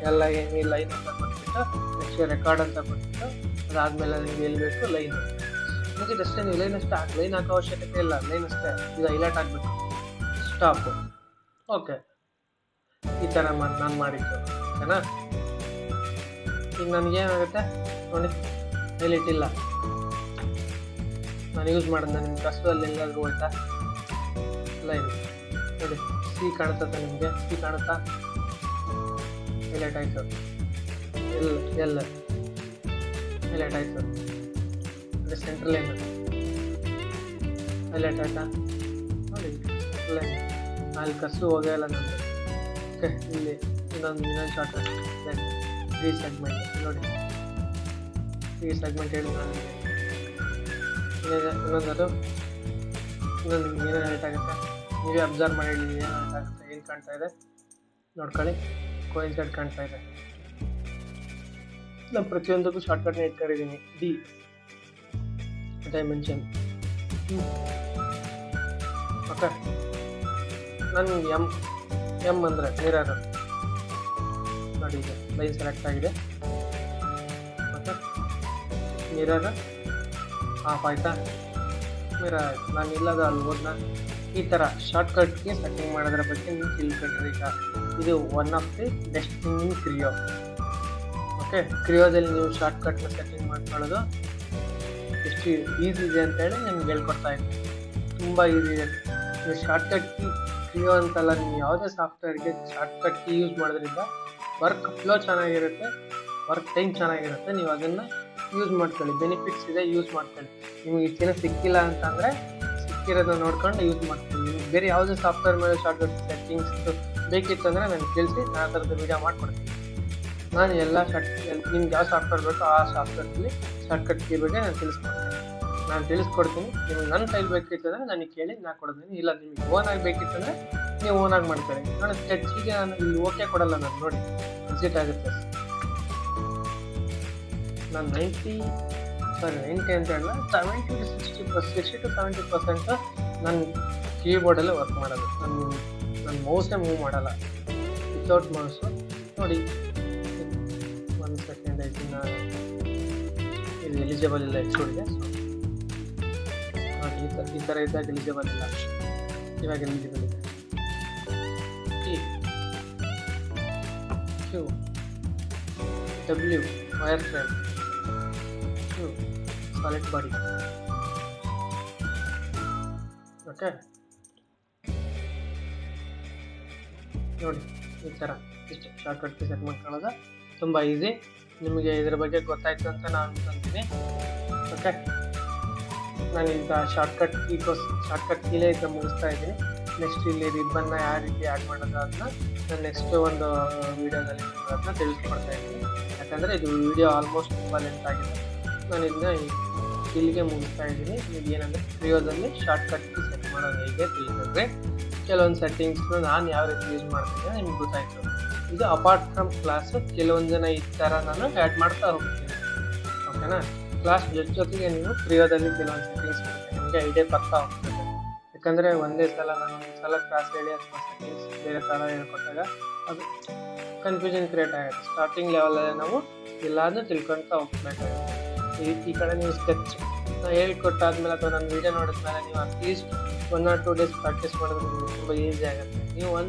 Speaker 1: ಎಲ್ಲ ಏನು ಲೈನ್ ಅಂತ ಕೊಟ್ಬಿಟ್ಟು, ನೆಕ್ಸ್ಟ್ ರೆಕಾರ್ಡ್ ಅಂತ ಕೊಟ್ಬಿಟ್ಟು, ಅದಾದಮೇಲೆ ನಿಮಗೆ ಎಲ್ಲಿ ಬೇಕು ಲೈನ್. ಮುಗಿದು ಅಷ್ಟೇ, ನೀವು ಲೈನ್ ಅಷ್ಟೇ ಲೈನ್ ಹಾಕೋ ಅವಶ್ಯಕತೆ ಇಲ್ಲ. ಲೈನ್ ಅಷ್ಟೇ, ಇದು ಹೈಲೈಟ್ ಆಗಬೇಕು, ಸ್ಟಾಪು. ಓಕೆ, ಈ ಥರ ನಾನು ಮಾಡಿದ್ದು. ಓಕೆನಾ, ಈಗ ನನಗೇನಾಗುತ್ತೆ ನೋಡಿ, ಹೈಲೈಟ್ ಇಲ್ಲ. ನಾನು ಯೂಸ್ ಮಾಡಿದ್ನ ನಿಮ್ಮ ಕಷ್ಟದಲ್ಲಿ ಎಲ್ಲಾದರೂ ಹೋಯ್ತಾ ಲೈನ್ ನೋಡಿ, ಸಿ ಕಾಣುತ್ತೆ ನಿಮಗೆ, ಸಿ ಕಾಣುತ್ತಾ, ಹೈಲೈಟ್ ಆಯಿತು. ಎಲ್ಲ ಹೈಲೈಟ್ ಆಯಿತು. ಅಂದರೆ ಸೆಂಟ್ರಲ್ ಲೈನ್ ಹೈಲೈಟ್ ಆಯಿತಾ ನೋಡಿ, ಸೆಂಟ್ರಲ್ ಲೈನ್. ಅಲ್ಲಿ ಕಸು ಹೋಗೇ ಇಲ್ಲ ನಂದು. ಓಕೆ, ಇಲ್ಲಿ ಇನ್ನೊಂದು ಶಾರ್ಟ್ ಲೈನ್, 3 ಸೆಗ್ಮೆಂಟ್ ನೋಡಿ, 3 ಸೆಗ್ಮೆಂಟ್ ಹೇಳಿ ನಾನು ಇನ್ನೊಂದು ಏನು ಹೈಲೈಟ್ ಆಗುತ್ತೆ, ನೀವೇ ಅಬ್ಸರ್ವ್ ಮಾಡಿ ಹೇಳಿ ಏನು ಹೈಲೈಟ್ ಆಗುತ್ತೆ, ಏನು ಕಾಣ್ತಾ ಇದೆ ನೋಡ್ಕೊಳ್ಳಿ. ಕೋಇನ್ಸೈಡ್ ಕಾಣ್ತಾ ಇದೆ. ನಾನು ಪ್ರತಿಯೊಂದಕ್ಕೂ ಶಾರ್ಟ್ಕಟ್ನ ಇಟ್ಕೊಂಡಿದ್ದೀನಿ. D dimension. ಓಕೆ, ನಾನು ಎಮ್ ಅಂದರೆ ಮಿರರ್ ನೋಡಿ, ಈಗ ಲೈನ್ ಸೆಲೆಕ್ಟ್ ಆಗಿದೆ. ಓಕೆ, ಮಿರರ್ ಆಫ್ ಆಯಿತಾ, ಮಿರರ್ ಆಯಿತು. ನಾನು ಇಲ್ಲದ ಅಲ್ಲಿ ಹೋದ್ನ ಈ ಥರ ಶಾರ್ಟ್ಕಟ್ಗೆ ಸೆಟ್ಟಿಂಗ್ ಮಾಡೋದ್ರ ಬಗ್ಗೆ ನೀವು ತಿಳ್ಕೊಂಡ್ರಿ. ಈಗ ಇದು one of the best thing in Kreo. Okay, ಕ್ರಿಯೋದಲ್ಲಿ ನೀವು ಶಾರ್ಟ್ಕಟ್ನ ಸೆಟ್ಟಿಂಗ್ ಮಾಡ್ಕೊಳ್ಳೋದು ಎಷ್ಟು ಈಸಿ ಇದೆ ಅಂತೇಳಿ ನಿಮ್ಗೆ ಹೇಳ್ಕೊಡ್ತಾ ಇದ್ದೀನಿ. ತುಂಬ ಈಸಿ ಇದೆ. ನೀವು ಶಾರ್ಟ್ಕಟ್ ಕೀ ಕ್ರಿಯೋ ಅಂತಲ್ಲ, ನೀವು ಯಾವುದೇ ಸಾಫ್ಟ್ವೇರ್ಗೆ ಶಾರ್ಟ್ಕಟ್ ಕೀ ಯೂಸ್ ಮಾಡೋದ್ರಿಂದ ವರ್ಕ್ ಫ್ಲೋ ಚೆನ್ನಾಗಿರುತ್ತೆ, ವರ್ಕ್ ಟೈಮ್ ಚೆನ್ನಾಗಿರುತ್ತೆ. ನೀವು ಅದನ್ನು ಯೂಸ್ ಮಾಡ್ಕೊಳ್ಳಿ. ಬೆನಿಫಿಟ್ಸ್ ಇದೆ, ಯೂಸ್ ಮಾಡ್ಕೊಳ್ಳಿ. ನಿಮಗೆ ಇಷ್ಟು ದಿನ ಸಿಕ್ಕಿಲ್ಲ ಅಂತಂದರೆ ಸಿಕ್ಕಿರೋದನ್ನ ನೋಡ್ಕೊಂಡು ಯೂಸ್ ಮಾಡ್ತೀನಿ. ನಿಮ್ಗೆ ಬೇರೆ ಯಾವುದೇ ಸಾಫ್ಟ್ವೇರ್ ಮೇಲೆ ಶಾರ್ಟ್ಕಟ್ ಸೆಟ್ಟಿಂಗ್ಸ್ ಬೇಕಿತ್ತು ಅಂದರೆ ನನಗೆ ತಿಳಿಸಿ, ನಾನು ಅದರದ್ದು ವೀಡಿಯೋ ಮಾಡಿಕೊಡ್ತೀನಿ. ನಾನು ಎಲ್ಲ ನಿಮ್ಗೆ ಯಾವ ಸಾಫ್ಟ್ವೇರ್ ಬೇಕೋ ಆ ಸಾಫ್ಟ್ವೇರಲ್ಲಿ ಶಾರ್ಟ್ಕಟ್ ಕೀ ಬಗ್ಗೆ ನಾನು ತಿಳಿಸ್ಕೊಡ್ತೀನಿ. ನಿಮ್ಗೆ ನನ್ನ ಫೈಲ್ ಬೇಕಿತ್ತು ಅಂದರೆ ನನಗೆ ಕೇಳಿ ನಾನು ಕೊಡ್ತೀನಿ. ಇಲ್ಲ ನಿಮಗೆ ಓನಾಗಿ ಬೇಕಿತ್ತಂದರೆ ನೀವು ಓನಾಗಿ ಮಾಡ್ಕೊಳ್ಳಿ. ನಾನು ಸ್ಕೆಚ್ಗೆ ನಾನು ಇಲ್ಲಿ ಓಕೆ ಕೊಡಲ್ಲ, ನಾನು ನೋಡಿ ಎಕ್ಸಿಟ್ ಆಗುತ್ತೆ. ನಾನು 90 ಅಂತ ಹೇಳಲ್ಲ, 60-70% ನನ್ನ ಕೀಬೋರ್ಡಲ್ಲೇ ವರ್ಕ್ ಮಾಡೋದು. ನನ್ನ ಮೌಸೇ ಮೂವ್ ಮಾಡಲ್ಲ, ವಿತೌಟ್ ಮೌಸು. ನೋಡಿ, 1 ಸೆಕೆಂಡ್ ಆಯ್ತು. ನಾನು ಇದು ಎಲಿಜಿಬಲ್ ಇಲ್ಲ ಎಕ್ಸ್ಟ್ರೂಡ್ಗೆ. ನೋಡಿ, ಈ ಥರ ಇದ್ದಾಗ ಎಲಿಜಿಬಲ್ ಇಲ್ಲ, ಇವಾಗ ಎಲಿಜಿಬಲ್ ಇದೆ. Q W wire frame, Q solid body. Okay, ನೋಡಿ ಈ ಥರ ಇಷ್ಟು ಶಾರ್ಟ್ಕಟ್ಗೆ ಸೆಟ್ ಮಾಡ್ಕೊಳ್ಳೋದು ತುಂಬ ಈಸಿ. ನಿಮಗೆ ಇದ್ರ ಬಗ್ಗೆ ಗೊತ್ತಾಯ್ತು ಅಂತ ನಾನು ಅನ್ಕೊಂತೀನಿ. ಓಕೆ, ನಾನೀಗ ಶಾರ್ಟ್ಕಟ್ ಕೀಲೇ ಈಗ ಮುಗಿಸ್ತಾ ಇದ್ದೀನಿ. ನೆಕ್ಸ್ಟ್ ಇಲ್ಲಿ ರಿಬ್ಬನ್ನ ಯಾವ ರೀತಿ ಆ್ಯಡ್ ಮಾಡೋದು ಅದನ್ನ ನಾನು ನೆಕ್ಸ್ಟ್ ಒಂದು ವೀಡಿಯೋದಲ್ಲಿ ಅದನ್ನ ತಿಳಿಸ್ಕೊಡ್ತಾ ಇದ್ದೀನಿ. ಯಾಕಂದರೆ ಇದು ವೀಡಿಯೋ ಆಲ್ಮೋಸ್ಟ್ ತುಂಬ ಲೆಂತ್ ಆಗಿದೆ. ನಾನು ಇದನ್ನ ಇಲ್ಲಿಗೆ ಮುಗಿಸ್ತಾ ಇದ್ದೀನಿ. ಈಗ ಏನಂದರೆ ಕ್ರಿಯೋದಲ್ಲಿ ಶಾರ್ಟ್ಕಟ್ ಕೀ ಸೆಟ್ ಮಾಡೋದು ಹೇಗೆ ತಿಳಿಸಿದ್ರೆ ಕೆಲವೊಂದು ಸೆಟ್ಟಿಂಗ್ಸ್ನ ನಾನು ಯಾವ ರೀತಿ ಯೂಸ್ ಮಾಡ್ತೀನಿ ನಿಮ್ಗೆ ಗೊತ್ತಾಯಿತು. ಇದು ಅಪಾರ್ಟ್ ಫ್ರಮ್ ಕ್ಲಾಸು ಕೆಲವೊಂದು ಜನ ಈ ಥರ ನಾನು ಆ್ಯಡ್ ಮಾಡ್ತಾ ಹೋಗ್ತೀನಿ. ಓಕೆನಾ, ಕ್ಲಾಸ್ ಜೊತೆಗೆ ನೀವು ಕ್ರಿಯೋದಲ್ಲಿ ಕೆಲವೊಂದು ಸೆಟ್ಟಿಂಗ್ಸ್ ಮಾಡ್ತೀನಿ, ನಿಮಗೆ ಐಡಿಯಾ ಬರ್ತಾ ಹೋಗ್ತದೆ. ಯಾಕಂದರೆ ಒಂದೇ ಸಲ ನಾನು ಒಂದು ಸಲ ಕ್ಲಾಸ್ ಹೇಳಿ ಅಥವಾ ಸೆಟ್ಟಿಂಗ್ಸ್ ಬೇರೆ ಥರ ಹೇಳ್ಕೊಟ್ಟಾಗ ಅದು ಕನ್ಫ್ಯೂಷನ್ ಕ್ರಿಯೇಟ್ ಆಗುತ್ತೆ. ಸ್ಟಾರ್ಟಿಂಗ್ ಲೆವೆಲಲ್ಲಿ ನಾವು ಎಲ್ಲಾದರೂ ತಿಳ್ಕೊಳ್ತಾ ಹೋಗ್ಬೇಕಾಗುತ್ತೆ. ಈ ಕಡೆ ನೀವು ಸ್ಕೆಚ್ ನಾನು ಹೇಳ್ಕೊಟ್ಟಾದ್ಮೇಲೆ ಅಥವಾ ನನ್ನ ವೀಡಿಯೋ ನೋಡಿದ್ಮೇಲೆ ನೀವು ಅಟ್ಲೀಸ್ಟ್ 1 or 2 ಡೇಸ್ ಪ್ರಾಕ್ಟೀಸ್ ಮಾಡಿದ್ರೆ ನಿಮಗೆ ತುಂಬ ಈಸಿ ಆಗುತ್ತೆ. ನೀವು ಒನ್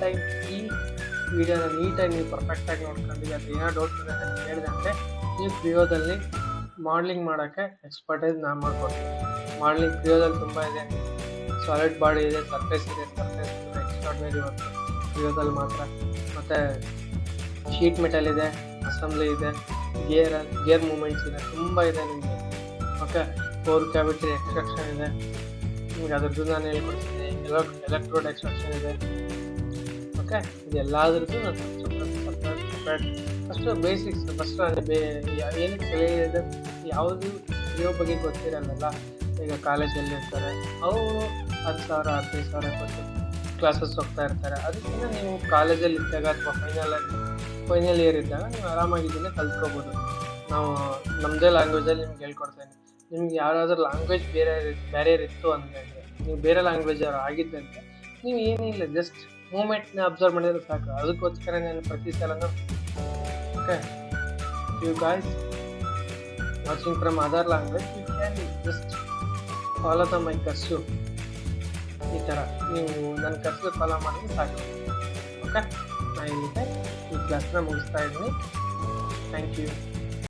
Speaker 1: ಟೈಮ್ ಈ ವೀಡಿಯೋನ ನೀಟಾಗಿ ನೀವು ಪರ್ಫೆಕ್ಟಾಗಿ ನೋಡ್ಕೊಂಡಿದ್ದೀವಿ, ಅದು ಏನೋ ಡೌಟ್ ಇದೆ ಅಂತ ಹೇಳಿದೆ ಅಂದರೆ ನೀವು ಕ್ರಿಯೋದಲ್ಲಿ ಮಾಡಲಿಂಗ್ ಮಾಡೋಕ್ಕೆ ಎಕ್ಸ್ಪರ್ಟೈಸ್ ನಾನು ಮಾಡ್ಕೊಡ್ತೀನಿ. ಮಾಡಲಿಂಗ್ ಕ್ರಿಯೋದಲ್ಲಿ ತುಂಬ ಇದೆ. ಸಾಲಿಡ್ ಬಾಡಿ ಇದೆ, ಸರ್ಫೇಸ್ ಇದೆ. ಸರ್ಫೇಸ್ ಎಕ್ಸ್ಟ್ರಾರ್ಡಿನರಿ ವರ್ಕ್ ಕ್ರಿಯೋದಲ್ಲಿ ಮಾತ್ರ. ಮತ್ತು ಶೀಟ್ ಮೆಟಲ್ ಇದೆ, ಅಸೆಂಬ್ಲಿ ಇದೆ, ಗೇರ್ ಮೂಮೆಂಟ್ಸ್ ಇದೆ, ತುಂಬ ಇದೆ ನಿಮಗೆ. ಓಕೆ, 4 ಕ್ಯಾವಿಟಿ ಎಕ್ಸ್ಟ್ರಾಕ್ಷನ್ ಇದೆ, ನಿಮಗೆ ಅದ್ರದ್ದು ನಾನು ಹೇಳ್ಕೊಡ್ತೀನಿ. ಎಲೆಕ್ಟ್ರೋಡ್ ಎಕ್ಸ್ಟ್ರಾಕ್ಷನ್ ಇದೆ. ಓಕೆ, ಇದೆಲ್ಲದ್ರದ್ದು ನಾನು ಸಪ್ರೇಟ್ ಫಸ್ಟು ಬೇಸಿಕ್ಸ್ ಫಸ್ಟ್ ಏನು ತಿಳಿಯದೆ ಯಾವುದು ಕ್ರಿಯೋ ಬಗ್ಗೆ ಗೊತ್ತಿರಲ್ಲ. ಈಗ ಕಾಲೇಜಲ್ಲಿ ಇರ್ತಾರೆ, ಅವರು 10,000 15,000 ಕೊಟ್ಟು ಕ್ಲಾಸಸ್ ಹೋಗ್ತಾ ಇರ್ತಾರೆ. ಅದಕ್ಕಿಂತ ನೀವು ಕಾಲೇಜಲ್ಲಿ ಇದ್ದಾಗ ಅಥವಾ ಫೈನಲ್ ಇಯರ್ ಇದ್ದಾಗ ನೀವು ಆರಾಮಾಗಿದ್ದನ್ನೇ ಕಲ್ತ್ಕೋಬೋದು. ನಾವು ನಮ್ಮದೇ ಲ್ಯಾಂಗ್ವೇಜಲ್ಲಿ ನಿಮ್ಗೆ ಹೇಳ್ಕೊಡ್ತೇನೆ. ನಿಮ್ಗೆ ಯಾರಾದರೂ ಲ್ಯಾಂಗ್ವೇಜ್ ಬೇರೆ ಇತ್ತು ಅಂದರೆ, ನೀವು ಬೇರೆ ಲ್ಯಾಂಗ್ವೇಜ್ ಯಾರು ಆಗಿದ್ದಂತೆ ನೀವು ಏನಿಲ್ಲ, ಜಸ್ಟ್ ಮೂಮೆಂಟ್ನ ಅಬ್ಸರ್ವ್ ಮಾಡಿದ್ರೆ ಸಾಕು. ಅದಕ್ಕೋಸ್ಕರ ನಾನು ಪ್ರತಿ ಸಲನೂ okay, you guys watching from other language you can just follow the my cursor. ಈ ಥರ ನೀವು ನನ್ನ ಕರ್ಸ್ಯೂ ಫಾಲೋ ಮಾಡಿದ್ರೆ ಸಾಕು. ಓಕೆ, ನಾನು ಇಲ್ಲಿಗೆ ಈ ಕ್ಲಾಸ್ನ ಮುಗಿಸ್ತಾ ಇದ್ದೀನಿ. Thank you.